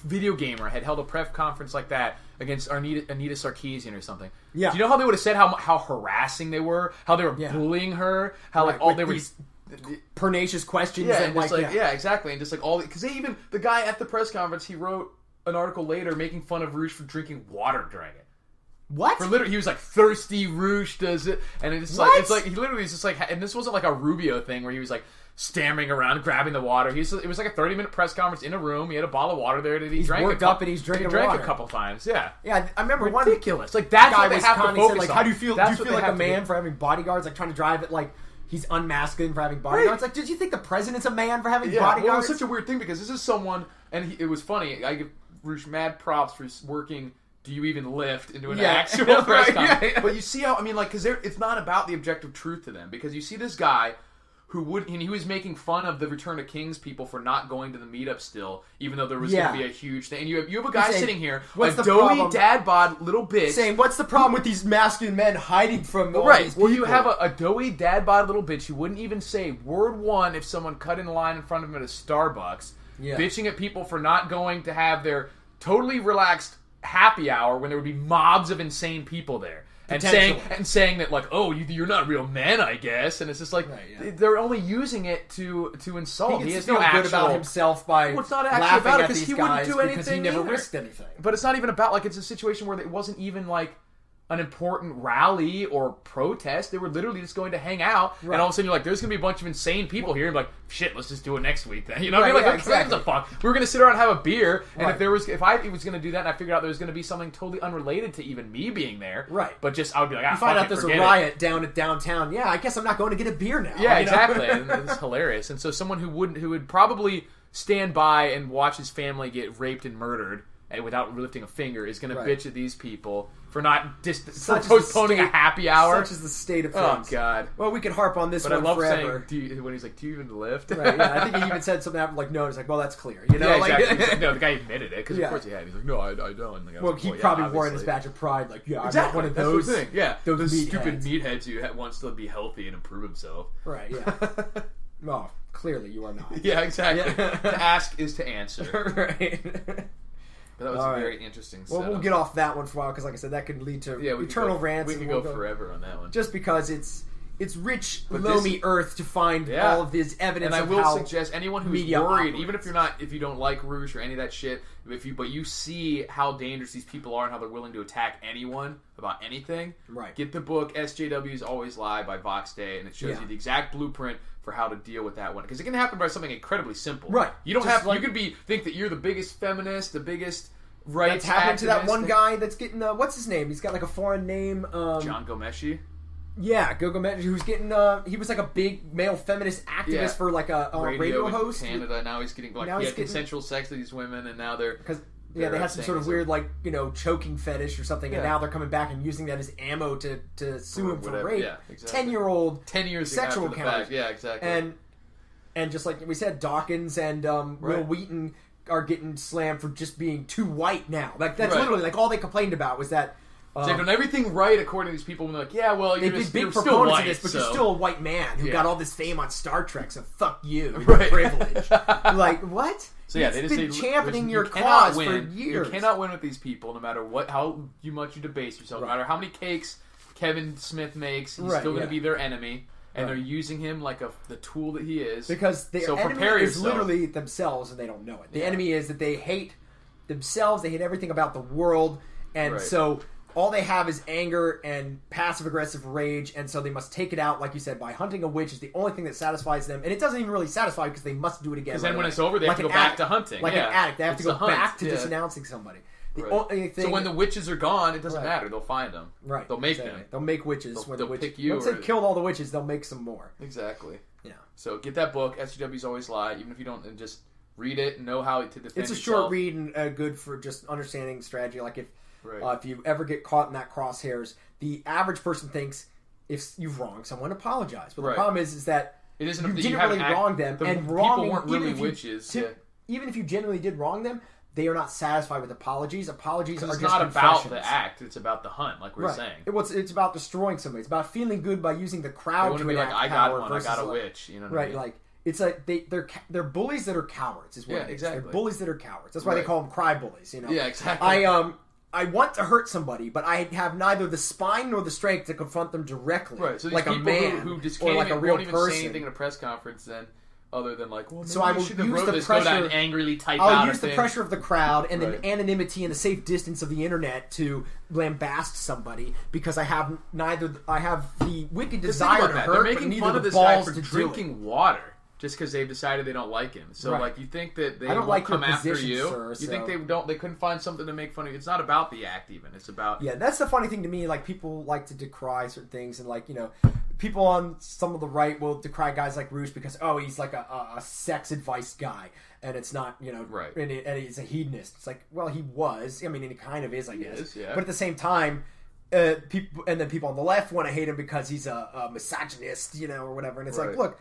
video gamer had held a press conference like that against Anita Sarkeesian or something. Yeah. Do you know how they would have said how harassing they were? How they were bullying her? How they were pernicious questions? Yeah, and exactly. And just like all because the guy at the press conference, he wrote an article later making fun of Roosh for drinking water during it. What? For literally, he was like, thirsty Roosh does it, and it's like he literally is just like, and this wasn't like a Rubio thing where he was like stammering around, grabbing the water. It was like a 30-minute press conference in a room. He had a bottle of water there that he drank. Worked up and he's drinking water. He drank a couple times. Yeah, yeah. I remember ridiculous. Like that's guy what they have to focus said, like, on. how do you feel? Do you feel like a man for having bodyguards? Like trying to drive it like he's unmasculine for having bodyguards. Like, did you think the president's a man for having bodyguards? Well, it was such a weird thing because this is someone, and it was funny. I give Roosh mad props for working. Do you even lift into an actual press conference? But you see how because it's not about the objective truth to them, because you see this guy he was making fun of the Return of Kings people for not going to the meetup still, even though there was going to be a huge thing. And you have a guy sitting here, a doughy dad bod little bitch, saying, "What's the problem with these masculine men hiding from all these people?" Well, you have a doughy dad bod little bitch who wouldn't even say word one if someone cut in line in front of him at a Starbucks, bitching at people for not going to have their totally relaxed happy hour when there would be mobs of insane people there. And saying that, like, oh, you're not real men, I guess. And it's just like, they're only using it to insult. He has no good about himself by it's not actually about it, because he wouldn't do anything because he never either. risked anything. But it's not even about, like, it's a situation where it wasn't even, like, an important rally or protest. They were literally just going to hang out, and all of a sudden you're like, there's going to be a bunch of insane people here, and like, shit, let's just do it next week then. You know what I mean? Like, exactly. The fuck? We were going to sit around and have a beer, and if I was going to do that, and I figured out there was going to be something totally unrelated to even me being there, but just, I would be like, you find out there's a riot down at downtown, yeah, I guess I'm not going to get a beer now. Yeah, exactly. And it's hilarious. And so someone who would probably stand by and watch his family get raped and murdered, and without lifting a finger, is going to bitch at these people for not for postponing a happy hour. Such is the state of things. Oh God! Well, we could harp on this but one I love forever. saying, when he's like, "Do you even lift?" Right? Yeah, I think he even said something like, "No." It's like, "Well, that's clear." You know? Yeah, exactly. Like, no, the guy admitted it because of course he had. He's like, "No, I don't." Like, well, he probably wore in his badge of pride, like, "Yeah, I'm not one of those." That's the thing. Yeah, those stupid meatheads who wants to be healthy and improve himself. Right. Yeah. Well, clearly you are not. Yeah, exactly. To ask is to answer. Right. But that was a very interesting setup. Well, we'll get off that one for a while because, like I said, that could lead to eternal rants. We could go forever on that one. Just because it's rich, loamy earth to find all of this evidence. And I of will how suggest anyone who's worried, operates. Even if you don't like Rouge or any of that shit, but you see how dangerous these people are and how they're willing to attack anyone about anything. Right. Get the book SJWs Always Lie by Vox Day, and it shows you the exact blueprint for how to deal with that one, because it can happen by something incredibly simple. Right. You don't have. You could think that you're the biggest feminist, the biggest. Right, that's happened to that one guy that's getting what's his name? He's got like a foreign name. John Gomeshi. Yeah, Gomeshi, who's getting he was like a big male feminist activist for like a radio host in Canada. Now he's getting like he had consensual sex with these women, and now they're they had some sort of weird like choking fetish or something, and now they're coming back and using that as ammo to sue him for rape. Yeah, exactly. 10 years sexual encounters. Yeah, exactly. And just like we said, Dawkins and Will Wheaton are getting slammed for just being too white now. Like that's literally like all they complained about was that they've done everything right according to these people. And they're like, yeah, well, you're big proponents still white, of this, but you're still a white man who got all this fame on Star Trek. So fuck you, privilege. Like what? So yeah, they just been championing your cause for years. You cannot win with these people, no matter how much you debase yourself, no matter how many cakes Kevin Smith makes. He's still going to be their enemy. And they're using him like the tool that he is. Because the enemy is literally themselves, and they don't know it. The enemy is that they hate themselves, they hate everything about the world, and so all they have is anger and passive-aggressive rage, and so they must take it out, like you said, by hunting a witch is the only thing that satisfies them. And it doesn't even really satisfy because they must do it again. Because then when it's over, they have to go back to hunting. Like an addict. They have to go back to denouncing somebody. The only thing so when the witches are gone, it doesn't matter. They'll find them. Right. They'll make them. They'll make witches. They'll pick you. Once they've killed all the witches, they'll make some more. Exactly. Yeah. So get that book, SJWs Always Lie, even if you don't, and just read it and know how to defend yourself. It's a short read and good for just understanding strategy. Like if you ever get caught in that crosshairs, the average person thinks if you've wronged someone, apologize. But the problem is that it isn't you didn't really wrong them. And people weren't really witches. Even if you genuinely did wrong them, they are not satisfied with apologies. Apologies are just not about the act; it's about the hunt, like we're saying. It's about destroying somebody. It's about feeling good by using the crowd to enact I got one, I got a witch. You know what I mean? Like it's like they're bullies that are cowards. Is what it is. Exactly. They're bullies that are cowards. That's why they call them cry bullies. You know? Yeah, exactly. I want to hurt somebody, but I have neither the spine nor the strength to confront them directly. Right. So these like people a man who just or like a real won't even person. say anything in a press conference then. Other than like, well, so I will use the pressure. And angrily type I'll use the pressure of the crowd and the anonymity and the safe distance of the internet to lambast somebody because I have the wicked desire to hurt, they're making fun of this guy for drinking water just because they've decided they don't like him. So like, you think that they won't come after you? Sir, you think they couldn't find something to make fun of you? It's not about the act even. It's about that's the funny thing to me. Like people like to decry certain things and like people on some of the right will decry guys like Rouge because he's like a sex advice guy and it's not and he's a hedonist. It's like, well, he was. I mean, he kind of is, I guess. But at the same time, people on the left want to hate him because he's a misogynist, or whatever. And it's like, look,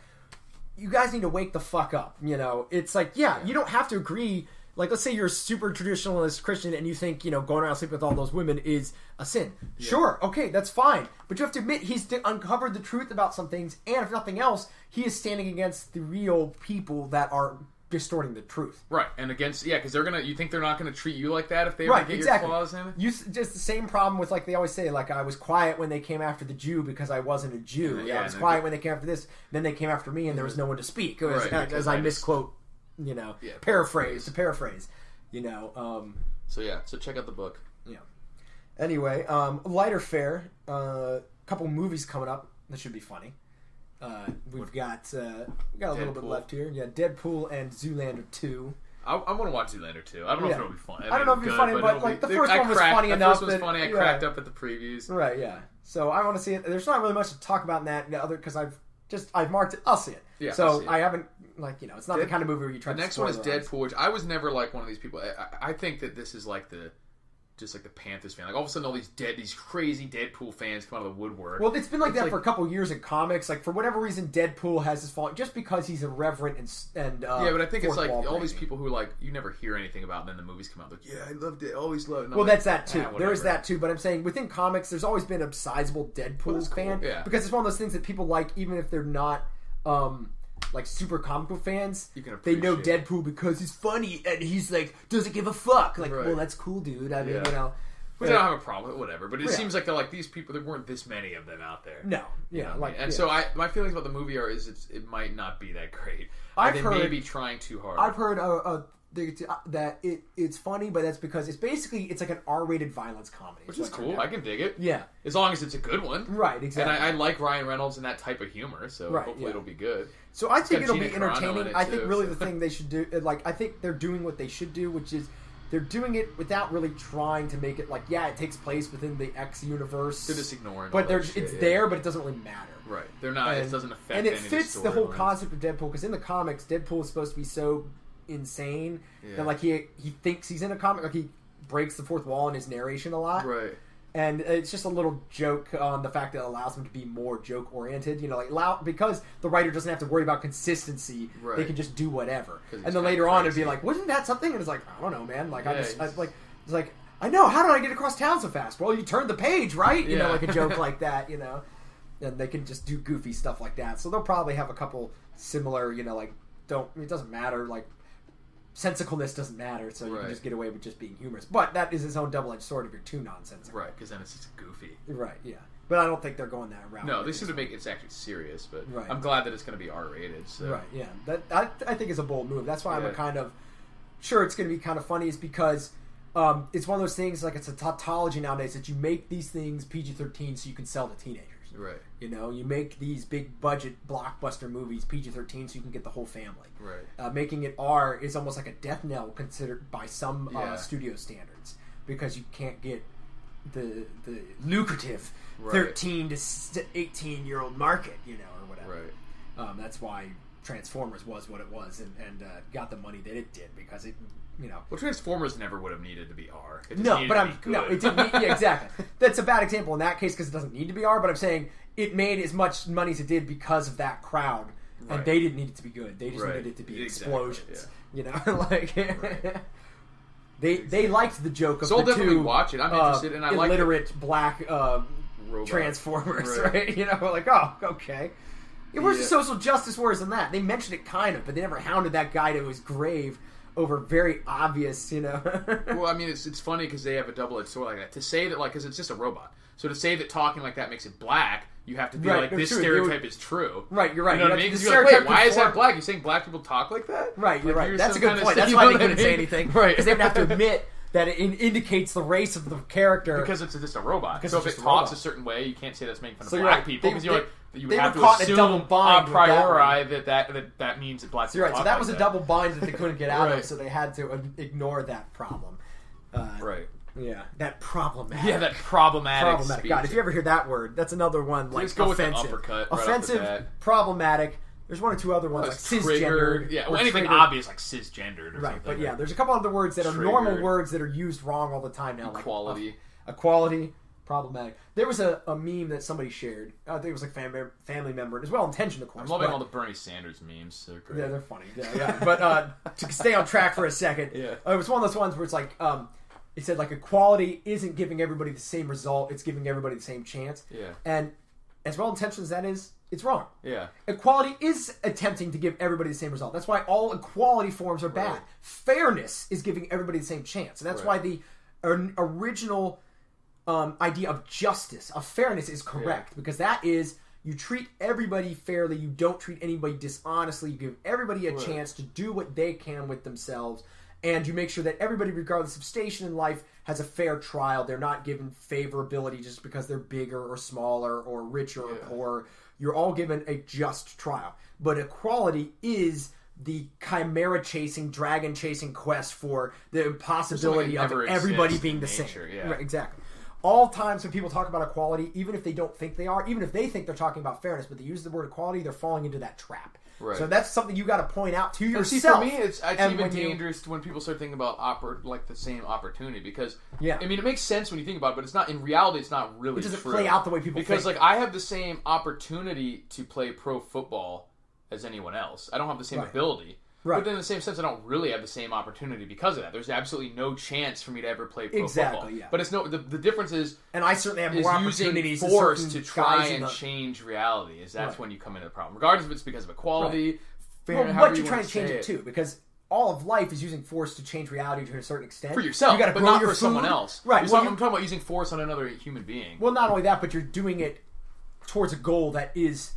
you guys need to wake the fuck up. It's like, you don't have to agree. Like, let's say you're a super traditionalist Christian and you think, going around sleeping with all those women is a sin. Yeah. Sure, okay, that's fine. But you have to admit he's uncovered the truth about some things, and if nothing else, he is standing against the real people that are distorting the truth. Right, and against because you think they're not gonna treat you like that if they ever get your claws in? Just the same problem with like they always say like I was quiet when they came after the Jew because I wasn't a Jew. I was quiet when they came after this. Then they came after me and there was no one to speak. As I misquote, paraphrase. So check out the book. Yeah. Anyway, lighter fare. Couple movies coming up that should be funny. We've got a little bit left here. Yeah, Deadpool and Zoolander 2. I want to watch Zoolander 2. I don't know if it'll be funny. I don't know if it'll be funny, but like the first one was funny enough. The first one was funny. I cracked up at the previews. Right. Yeah. So I want to see it. There's not really much to talk about in that other because I've marked it. I'll see it. Yeah. So I haven't it's not the kind of movie where you try. The next one is Deadpool, which I was never like one of these people. I think that this is like the Panthers fan. Like all of a sudden, all these crazy Deadpool fans come out of the woodwork. Well, it's been like that for a couple years in comics. Like for whatever reason, Deadpool has this following just because he's irreverent and but I think it's like all these people who like you never hear anything about, and then the movies come out. Like, I loved it, always loved it. Well, that's that too. There is that too. But I'm saying within comics, there's always been a sizable Deadpool fan because it's one of those things that people like, even if they're not. Like super comic book fans, they know Deadpool because he's funny and he's like doesn't give a fuck. Like, well, that's cool, dude. I mean, which I don't have a problem with, whatever. But it seems like they're like these people. There weren't this many of them out there. No, so my feelings about the movie it might not be that great. I've heard maybe trying too hard. I've heard that it's funny, but that's because it's like an R-rated violence comedy, which is cool. I can dig it. Yeah, as long as it's a good one. Right, exactly. And I like Ryan Reynolds and that type of humor, so hopefully it'll be good. So I think it'll be entertaining. I think really the thing they should do, like I think they're doing what they should do, which is they're doing it without really trying to make it like it takes place within the X universe. They're just ignoring. But it's there, but it doesn't really matter. Right, they're not. It doesn't affect. And it fits the whole concept of Deadpool because in the comics, Deadpool is supposed to be so insane that like he thinks he's in a comic, like he breaks the fourth wall in his narration a lot, right? And it's just a little joke on the fact that it allows him to be more joke oriented, because the writer doesn't have to worry about consistency. Right. They can just do whatever. And then later on it'd be like, wasn't that something? And it's like, I don't know, man. Like it's like I know, how did I get across town so fast? Well, you turned the page, right? You know, like a joke like that, and they can just do goofy stuff like that. So they'll probably have a couple similar, it doesn't matter, like sensicalness doesn't matter, so you can just get away with just being humorous. But that is its own double-edged sword if you're too nonsensical. Right, because then it's just goofy. Right, yeah. But I don't think they're going that route. No, they seem to make it's actually serious, but I'm glad that it's going to be R-rated. So. Right, yeah. That I think is a bold move. That's why I'm kind of sure it's going to be kind of funny, is because it's one of those things, like it's a tautology nowadays, that you make these things PG-13 so you can sell to teenagers. Right. You make these big budget blockbuster movies PG-13 so you can get the whole family. Right. Making it R is almost like a death knell considered by some studio standards, because you can't get the lucrative 13 to 18-year-old market, or whatever. Right. That's why Transformers was what it was and got the money that it did, because it. Well, Transformers never would have needed to be R. It didn't. Yeah, exactly. That's a bad example in that case because it doesn't need to be R. But I'm saying it made as much money as it did because of that crowd, and they didn't need it to be good. They just needed it to be explosions. They liked the joke of so the I'll definitely two watch it. I'm interested, and I like illiterate black Transformers. Right? Like, oh, okay. Where's the social justice wars in that? They mentioned it kind of, but they never hounded that guy to his grave over very obvious, Well, I mean, it's funny because they have a double-edged sword like that. To say that, because it's just a robot. So to say that talking like that makes it black, you have to be like, this stereotype is true. Right, you're right. You know what I mean? Because you're like, wait, why is that black? You're saying black people talk like that? Right, you're right. That's a good point. That's why they couldn't say anything. Right. Because they would have to admit that it indicates the race of the character. Because it's just a robot. So if it talks a certain way, you can't say that's making fun of black people. Because you're like, you have to assume a priori that means that black people talk. So that was a double bind that they couldn't get out of, so they had to ignore that problem. Right. Yeah, that problematic. Yeah, that problematic. Speech. God, if you ever hear that word, that's another one like just go offensive. With an uppercut. Offensive, problematic. There's one or two other ones like cisgendered. Yeah, well, anything obvious like cisgendered or something. But yeah, there's a couple other words that are normal words that are used wrong all the time now. Equality. Like equality, problematic. There was a meme that somebody shared. I think it was like family member. It was well intentioned, of course. I'm loving all the Bernie Sanders memes. They're great. Yeah, they're funny. Yeah. But to stay on track for a second, it was one of those ones where it's like, it said like equality isn't giving everybody the same result; it's giving everybody the same chance. Yeah. And as well intentioned as that is, It's wrong. Yeah. Equality is attempting to give everybody the same result. That's why all equality forms are bad. Right. Fairness is giving everybody the same chance. And that's why the original idea of justice, of fairness, is correct. Because that is, you treat everybody fairly. You don't treat anybody dishonestly. You give everybody a chance to do what they can with themselves. And you make sure that everybody, regardless of station in life, has a fair trial. They're not given favorability just because they're bigger or smaller or richer or poorer. You're all given a just trial. But equality is the chimera-chasing, dragon-chasing quest for the impossibility of everybody being the same. Yeah. Right, exactly. All times when people talk about equality, even if they don't think they are, even if they think they're talking about fairness, but they use the word equality, they're falling into that trap. Right. So that's something you got to point out to yourself. See, for me, it's even dangerous when people start thinking about the same opportunity, because I mean, it makes sense when you think about it, but it's not in reality. It's not really it doesn't true. play out the way people because think. like I have the same opportunity to play pro football as anyone else. I don't have the same ability. Right. But then in the same sense, I don't really have the same opportunity because of that. There's absolutely no chance for me to ever play pro football. Yeah. But it's the difference is, and I certainly have more opportunities using force to try and change reality. That's when you come into the problem, regardless if it's because of equality. Fair, well, what you're trying to change it to, because all of life is using force to change reality to a certain extent. For yourself, you but not for someone else. Right. I'm talking about using force on another human being. Well, not only that, but you're doing it towards a goal that is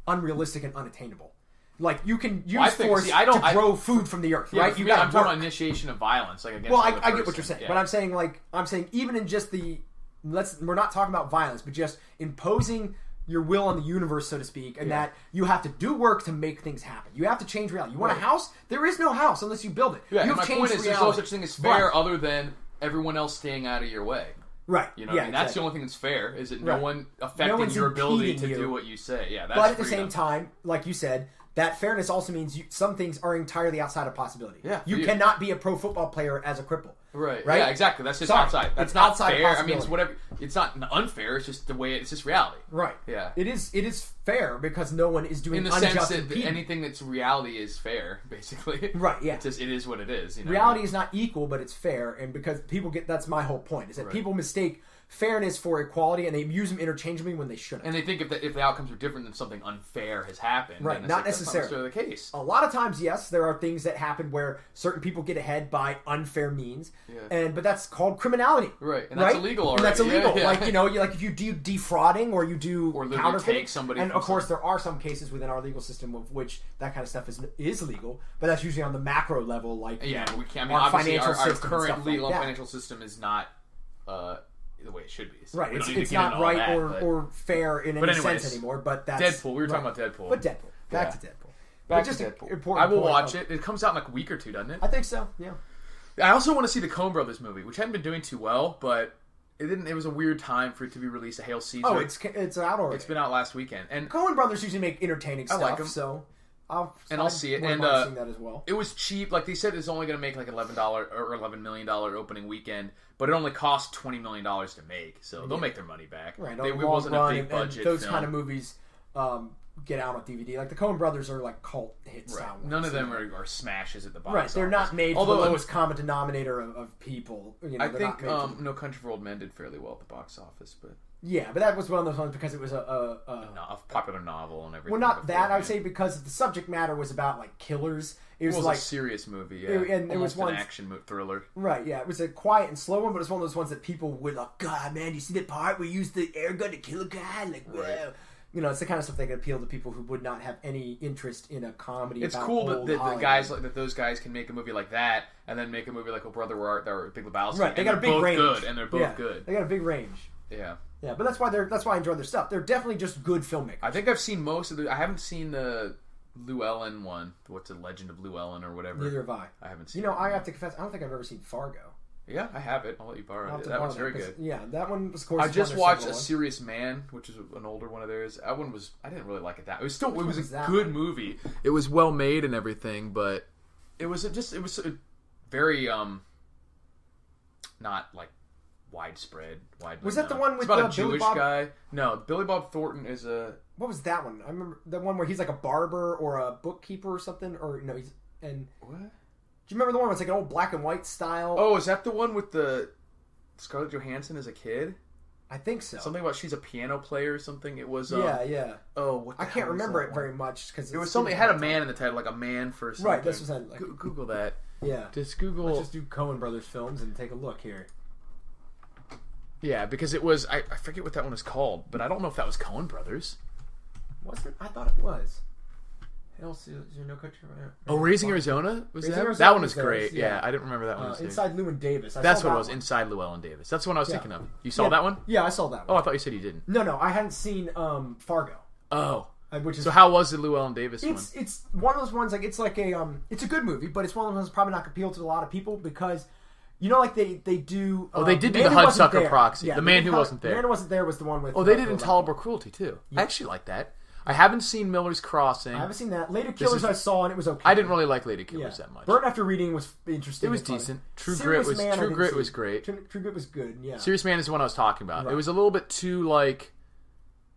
unrealistic and unattainable. Like, you can use force to grow food from the earth, right? I'm talking about initiation of violence, like against another person. I get what you're saying, but I'm saying even in just we're not talking about violence, but just imposing your will on the universe, so to speak, and that you have to do work to make things happen. You have to change reality. You want a house? There is no house unless you build it. Yeah, You've my changed point is, reality. there's no such thing as fair other than everyone else staying out of your way. Right. You know what I mean? That's the only thing that's fair, is that no one affecting your ability to do what you say. Yeah, that's But at the same time, like you said, that fairness also means some things are entirely outside of possibility. Yeah, you cannot be a pro football player as a cripple. Right. Yeah, exactly. That's just outside. That's not outside fair. I mean, it's whatever. It's not unfair. It's just the way. It's just reality. Right. Yeah. It is fair because no one is doing in the unjust sense that anything that's reality is fair, basically. Right. Yeah. It is what it is. You know? Reality is not equal, but it's fair, and because people that's my whole point, is that people mistake fairness for equality, and they use them interchangeably when they shouldn't. And they think if the outcomes are different, then something unfair has happened. Right, not necessarily. That's not necessarily the case. A lot of times, yes, there are things that happen where certain people get ahead by unfair means, but that's called criminality. Right, and that's illegal already. And that's illegal. Yeah. Like if you do defrauding or you do counterfeiting, somebody, and of course there are some cases within our legal system of which that kind of stuff is legal, but that's usually on the macro level. Like we can't. I mean, our obviously, financial our system current legal and financial system is not the way it should be. So right, it's not right or fair in any sense anymore. But that's Deadpool. We were talking about Deadpool. But Deadpool. Back to Deadpool. Back to Deadpool. Important I will watch it. It comes out in like a week or two, doesn't it? I think so. Yeah. I also want to see the Coen Brothers movie, which hadn't been doing too well, but it didn't. It was a weird time for it to be released. Hail Caesar. Oh, it's out already. It's been out last weekend. And Coen Brothers usually make entertaining stuff. I like them. So I'll see it. And that as well. It was cheap. Like they said, it's only going to make like $11 or $11 million opening weekend, but it only cost $20 million to make. So they'll make their money back. Right. It wasn't a big budget. And those film. kind of movies get out on DVD. Like the Coen Brothers are like cult hits. Right. None of them are smashes at the box office. They're not made for the lowest common denominator of people. You know, I think No Country for Old Men did fairly well at the box office, but yeah, but that was one of those ones because it was a popular novel and everything. Well, not that I would say because the subject matter was about like killers. It was like a serious movie, yeah, and it was an action thriller. Right, yeah, it was a quiet and slow one, but it was one of those ones that people would like. God, man, you see that part where you use the air gun to kill a guy? Like, wow. You know, it's the kind of stuff that can appeal to people who would not have any interest in a comedy. It's cool that the guys those guys can make a movie like that and then make a movie like Oh Brother Where Art Thou or Big Lebowski. Right, they got a big range. Good, and they're both good. They got a big range. Yeah, yeah, but that's why I enjoy their stuff. They're definitely just good filmmakers. I think I've seen most of I haven't seen the Lou Ellen one. What's the Legend of Lou Ellen or whatever? Neither have I. I haven't seen. You know, I have to confess, I don't think I've ever seen Fargo. Yeah, I have it. I'll let you borrow it. That was very good. Yeah, that one was. Of course, I just watched A Serious Man, which is an older one of theirs. That one was. I didn't really like it. It was a good movie. It was well made and everything, but it was very not like widespread. Was that the one with it's about a Jewish guy? No, Billy Bob Thornton is a. What was that one? I remember the one where he's like a barber or a bookkeeper or something, or no, he's and what? Do you remember the one where it's like an old black and white style? Oh, is that the one with the Scarlett Johansson as a kid? I think so. Something about she's a piano player or something. It was yeah. Oh, what the I can't remember it very much because it was something. It had a man in the title, like a man for something. Right. This was like Google that. Yeah. Just Google. Let's just do Coen Brothers films and take a look here. Yeah, because it was. I forget what that one is called, but I don't know if that was Coen Brothers. Was it? I thought it was. Is there no country around? Oh, Raising Arizona was Raising that? Arizona that one was was great. theirs, yeah. I didn't remember that one. Inside Llewyn Davis. That's what it was. Inside Llewyn Davis. That's the one I was thinking of. You saw that one? Yeah, I saw that one. Oh, I thought you said you didn't. No, I hadn't seen Fargo. Oh, which is so how was the Llewyn Davis one? It's one of those ones like it's like a it's a good movie, but it's one of those ones probably not appeal to a lot of people because. You know, like they do. Oh, they did do the Hudsucker Proxy. Yeah, the Man Who Wasn't There. The Man Who Wasn't There was the one with. Oh, they did Intolerable Cruelty too. Yeah. I actually like that. I haven't seen Miller's Crossing. I haven't seen that. Later Killers I saw and it was okay. I didn't really like Later Killers that much. Burn After Reading was interesting. It was decent. True Grit was great. True Grit was good. Yeah. Serious Man is the one I was talking about. Right. It was a little bit too like,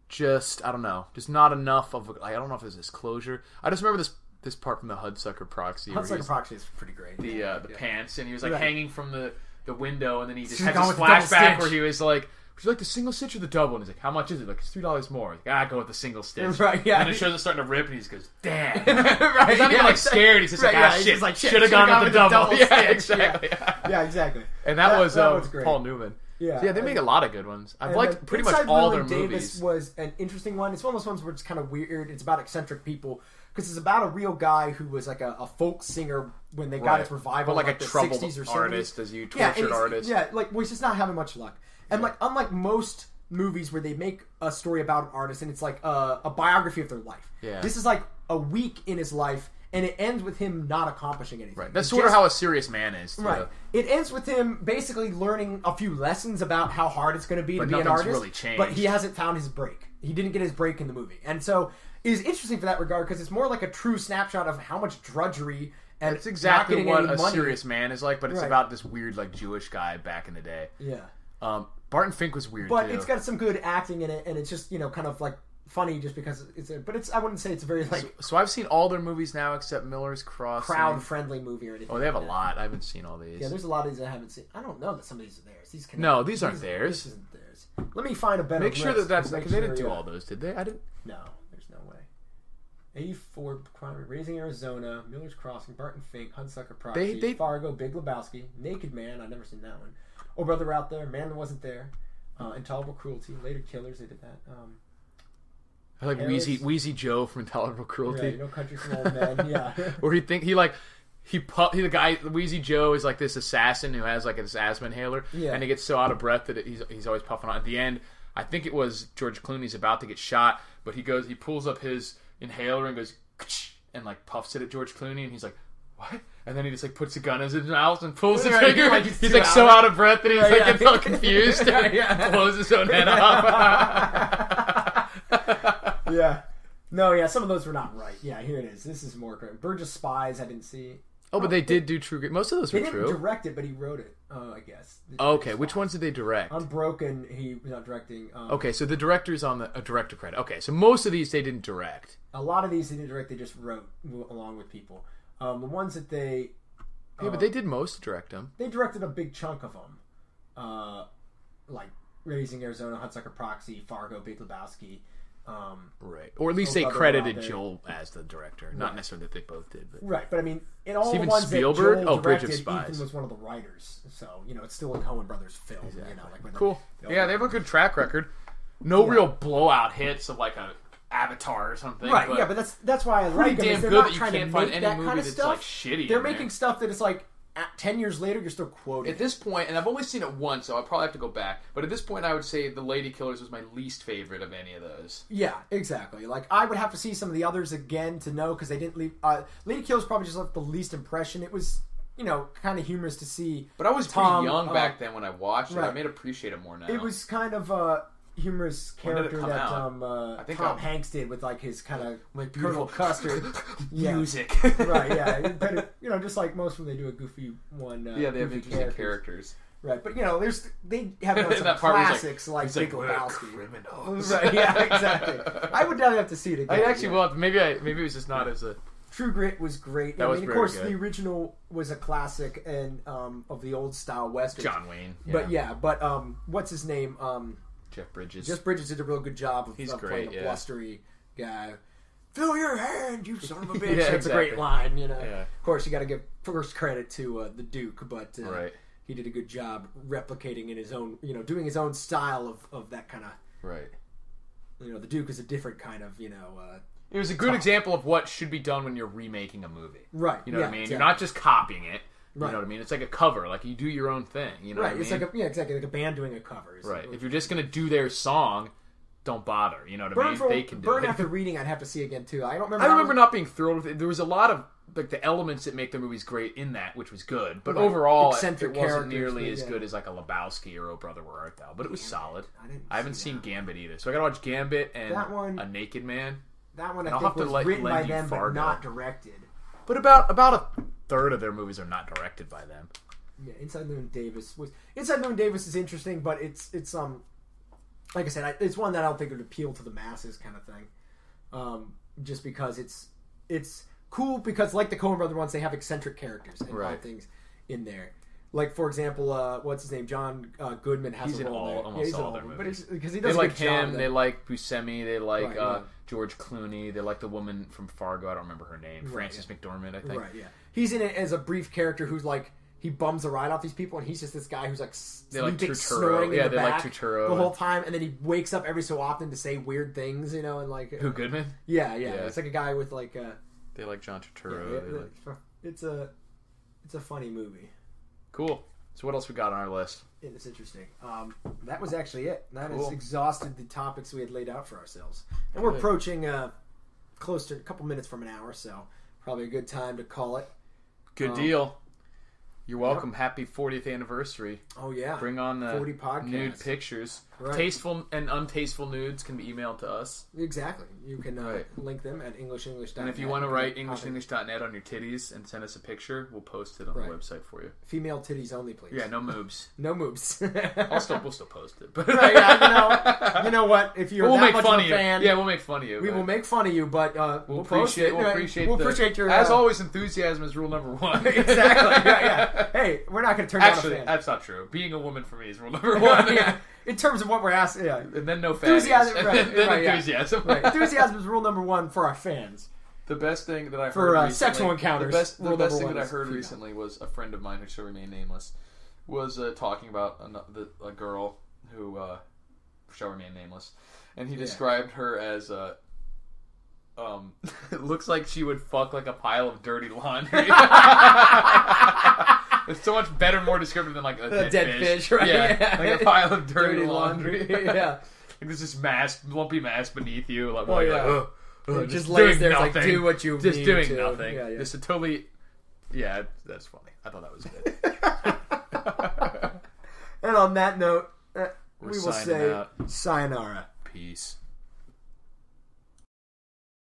just I don't know, just not enough of. I don't know if it was this closure. I just remember this part from the Hudsucker Proxy. Hudsucker Proxy is pretty great. The pants and he was like hanging from the window, and then he just had this this flashback where he was like, would you like the single stitch or the double? And he's like, how much is it? Like, it's $3 more. He's like, go with the single stitch. Right, yeah. And it shows it starting to rip, and he just goes, damn. Right, he's not even like scared. He's just like, shit, should have gone with the double. Yeah, exactly. Yeah, exactly. And that was great. Paul Newman. Yeah, so yeah, they make a lot of good ones. I've liked pretty much all their movies. Davis was an interesting one. It's one of those ones where it's kind of weird. It's about eccentric people. Because it's about a real guy who was like a folk singer when they got its revival, but like a troubled 60s or 70s. Artist, as you tortured artist. Yeah, like he's just not having much luck. And like unlike most movies where they make a story about an artist and it's like a biography of their life. Yeah. This is like a week in his life, and it ends with him not accomplishing anything. Right. That's sort of how A Serious Man is. Too. Right. It ends with him basically learning a few lessons about how hard it's going to be to be an artist. Really changed. But he hasn't found his break. He didn't get his break in the movie, and so. Is interesting for that regard because it's more like a true snapshot of how much drudgery and it's exactly what A money. Serious Man is like, but it's about this weird like Jewish guy back in the day. Yeah. Barton Fink was weird, but too. It's got some good acting in it, and it's just kind of like funny just because it's. But it's I wouldn't say it's a very like. So I've seen all their movies now except Miller's Crossing. Crowd friendly movie or anything. Oh, they have a lot. I haven't seen all these. Yeah, there's a lot of these I haven't seen. I don't know that some of these are theirs. These aren't theirs. This isn't theirs. Let me find a better. Make sure list that's because they didn't do all those, did they? I didn't. No. 84, Raising Arizona, Miller's Crossing, Barton Fink, Hudsucker Proxy, Fargo, Big Lebowski, Naked Man, I've never seen that one. Oh Brother Out There, Man That Wasn't There, Intolerable Cruelty, Later Killers, they did that. I like Wheezy Joe from Intolerable Cruelty. Yeah, No Country for Old Men, yeah. Where the guy, Wheezy Joe is like this assassin who has like this asthma inhaler, and he gets so out of breath that he's always puffing on. At the end, I think it was George Clooney's about to get shot, but he pulls up his inhaler and goes and like puffs it at George Clooney, and he's like, what? And then he just like puts a gun in his mouth and pulls the trigger. He's like so out of breath that he's gets all confused and blows his own head off. Yeah. No, yeah, some of those were not right. Yeah, here it is. This is more correct. Burgess Spies, I didn't see. Oh, but they did do True Grit. Most of those were true. He didn't direct it, but he wrote it, I guess. Okay, which ones did they direct? Unbroken, he was not directing. Okay, so the director's on a director credit. Okay, so most of these they didn't direct. A lot of these they didn't direct, they just wrote along with people. The ones that they... Yeah, but they did most direct them. They directed a big chunk of them. Like Raising Arizona, Hudsucker Proxy, Fargo, Big Lebowski. Right. Or at least they credited Joel as the director. Not necessarily that they both did. But... Right, but I mean, in all Steven the ones Spielberg? that Joel Bridge directed, of Spies. Ethan was one of the writers. So, it's still a Coen Brothers film. Exactly. Like cool. Yeah, they have a good track record. No real blowout hits of like a Avatar or something. Right, but that's why I like them. Damn they're good not that you trying can't to find make any that movie kind of that's stuff. like shitty. They're making stuff that is like 10 years later, you're still quoting. At this point, and I've only seen it once, so I'll probably have to go back. But at this point, I would say The Lady Killers was my least favorite of any of those. Yeah, exactly. Like, I would have to see some of the others again to know, because they didn't leave... Lady Killers probably just left the least impression. It was, kind of humorous to see. But I was pretty young back then when I watched it. Right. I may appreciate it more now. It was kind of a humorous character that I think Tom Hanks did with, like, his kind of my beautiful Colonel Custard music. Right, yeah. But, just like most of them, they do a goofy one. Yeah, they have interesting characters. Right, but they have done some classics like Big Lebowski. Right, yeah, exactly. I would definitely have to see it again. I actually will. Maybe it was just not as a. True Grit was great. That was of very course, good. the original was a classic and of the old style western. John Wayne. Yeah. But what's his name? Jeff Bridges. Jeff Bridges did a real good job of great, playing a blustery guy. Fill your hand, you son of a bitch. Yeah, That's a great line, you know. Yeah. Of course, you got to give first credit to the Duke, but right. he did a good job replicating in his own, doing his own style of that kind of. Right. The Duke is a different kind of, it was a good example of what should be done when you're remaking a movie. Right. You know what I mean? You're not just copying it. You right. know what I mean? It's like a cover. Like, you do your own thing. You know right. what I mean? It's like exactly like a band doing a cover. Right. If you're just going to do their song, don't bother. You know what I mean? They can do Burn it. After Reading, I'd have to see again, too. I don't remember. I remember not being thrilled with it. There was a lot of, like, the elements that make the movies great in that, which was good. But overall, it wasn't nearly as good as, like, a Lebowski or Oh Brother, Where Art Thou? But it was solid. I haven't seen Gambit either. So I got to watch Gambit and A Naked Man. That one, I think, was written by them, but not directed. But about a third of their movies are not directed by them. Yeah, Inside Llewyn Davis is interesting, but it's like I said, it's one that I don't think would appeal to the masses, kind of thing. Just because it's cool because, like the Coen Brother ones, they have eccentric characters and all things in there. Like, for example, what's his name? John Goodman has a role there. Almost all their movies. Because he does they a like good job him. They like Buscemi. They like right. George Clooney. They like the woman from Fargo. I don't remember her name. Frances McDormand, I think. Right. Yeah. He's in it as a brief character who's like he bums the ride off these people, and he's just this guy who's like sleeping, snoring in the back like Turturro the whole time, and then he wakes up every so often to say weird things, and like who Goodman? Yeah. It's like a guy with like they like John Turturro. It's a funny movie. Cool. So what else we got on our list? Yeah, it's interesting. That was actually it. That has exhausted the topics we had laid out for ourselves, and we're approaching close to a couple minutes from an hour, so probably a good time to call it. Good deal. You're welcome. Yep. Happy 40th anniversary. Oh, yeah. Bring on the 40 podcasts. Nude pictures. Right. Tasteful and untasteful nudes can be emailed to us. Exactly. You can link them at englishenglish.net. And if you want to write englishenglish.net on your titties and send us a picture, we'll post it on the website for you. Female titties only, please. Yeah, no moobs. No moobs. We'll still post it. But right, yeah, you know what? If you're that much of a fan... Yeah, we'll make fun of you. We will make fun of you, but we'll appreciate your... As always, enthusiasm is rule number one. Exactly. Yeah. Hey, we're not going to turn down a fan. That's not true. Being a woman for me is rule number one. In terms of what we're asking, and then no fans. Enthusiasm. Enthusiasm. Right. Enthusiasm is rule number one for our fans. The best thing that I heard for recently, sexual encounters. The best thing that I heard recently was a friend of mine who shall remain nameless was talking about a girl who shall remain nameless, and he described her as it looks like she would fuck like a pile of dirty laundry. It's so much better, more descriptive than like a dead fish, right? Yeah, like a pile of dirty laundry. Yeah, like there's this lumpy mass beneath you. Like, it just lays there, nothing. like do what you just need doing to. nothing. Yeah. Just a totally, that's funny. I thought that was good. And on that note, we will say out. sayonara. Peace.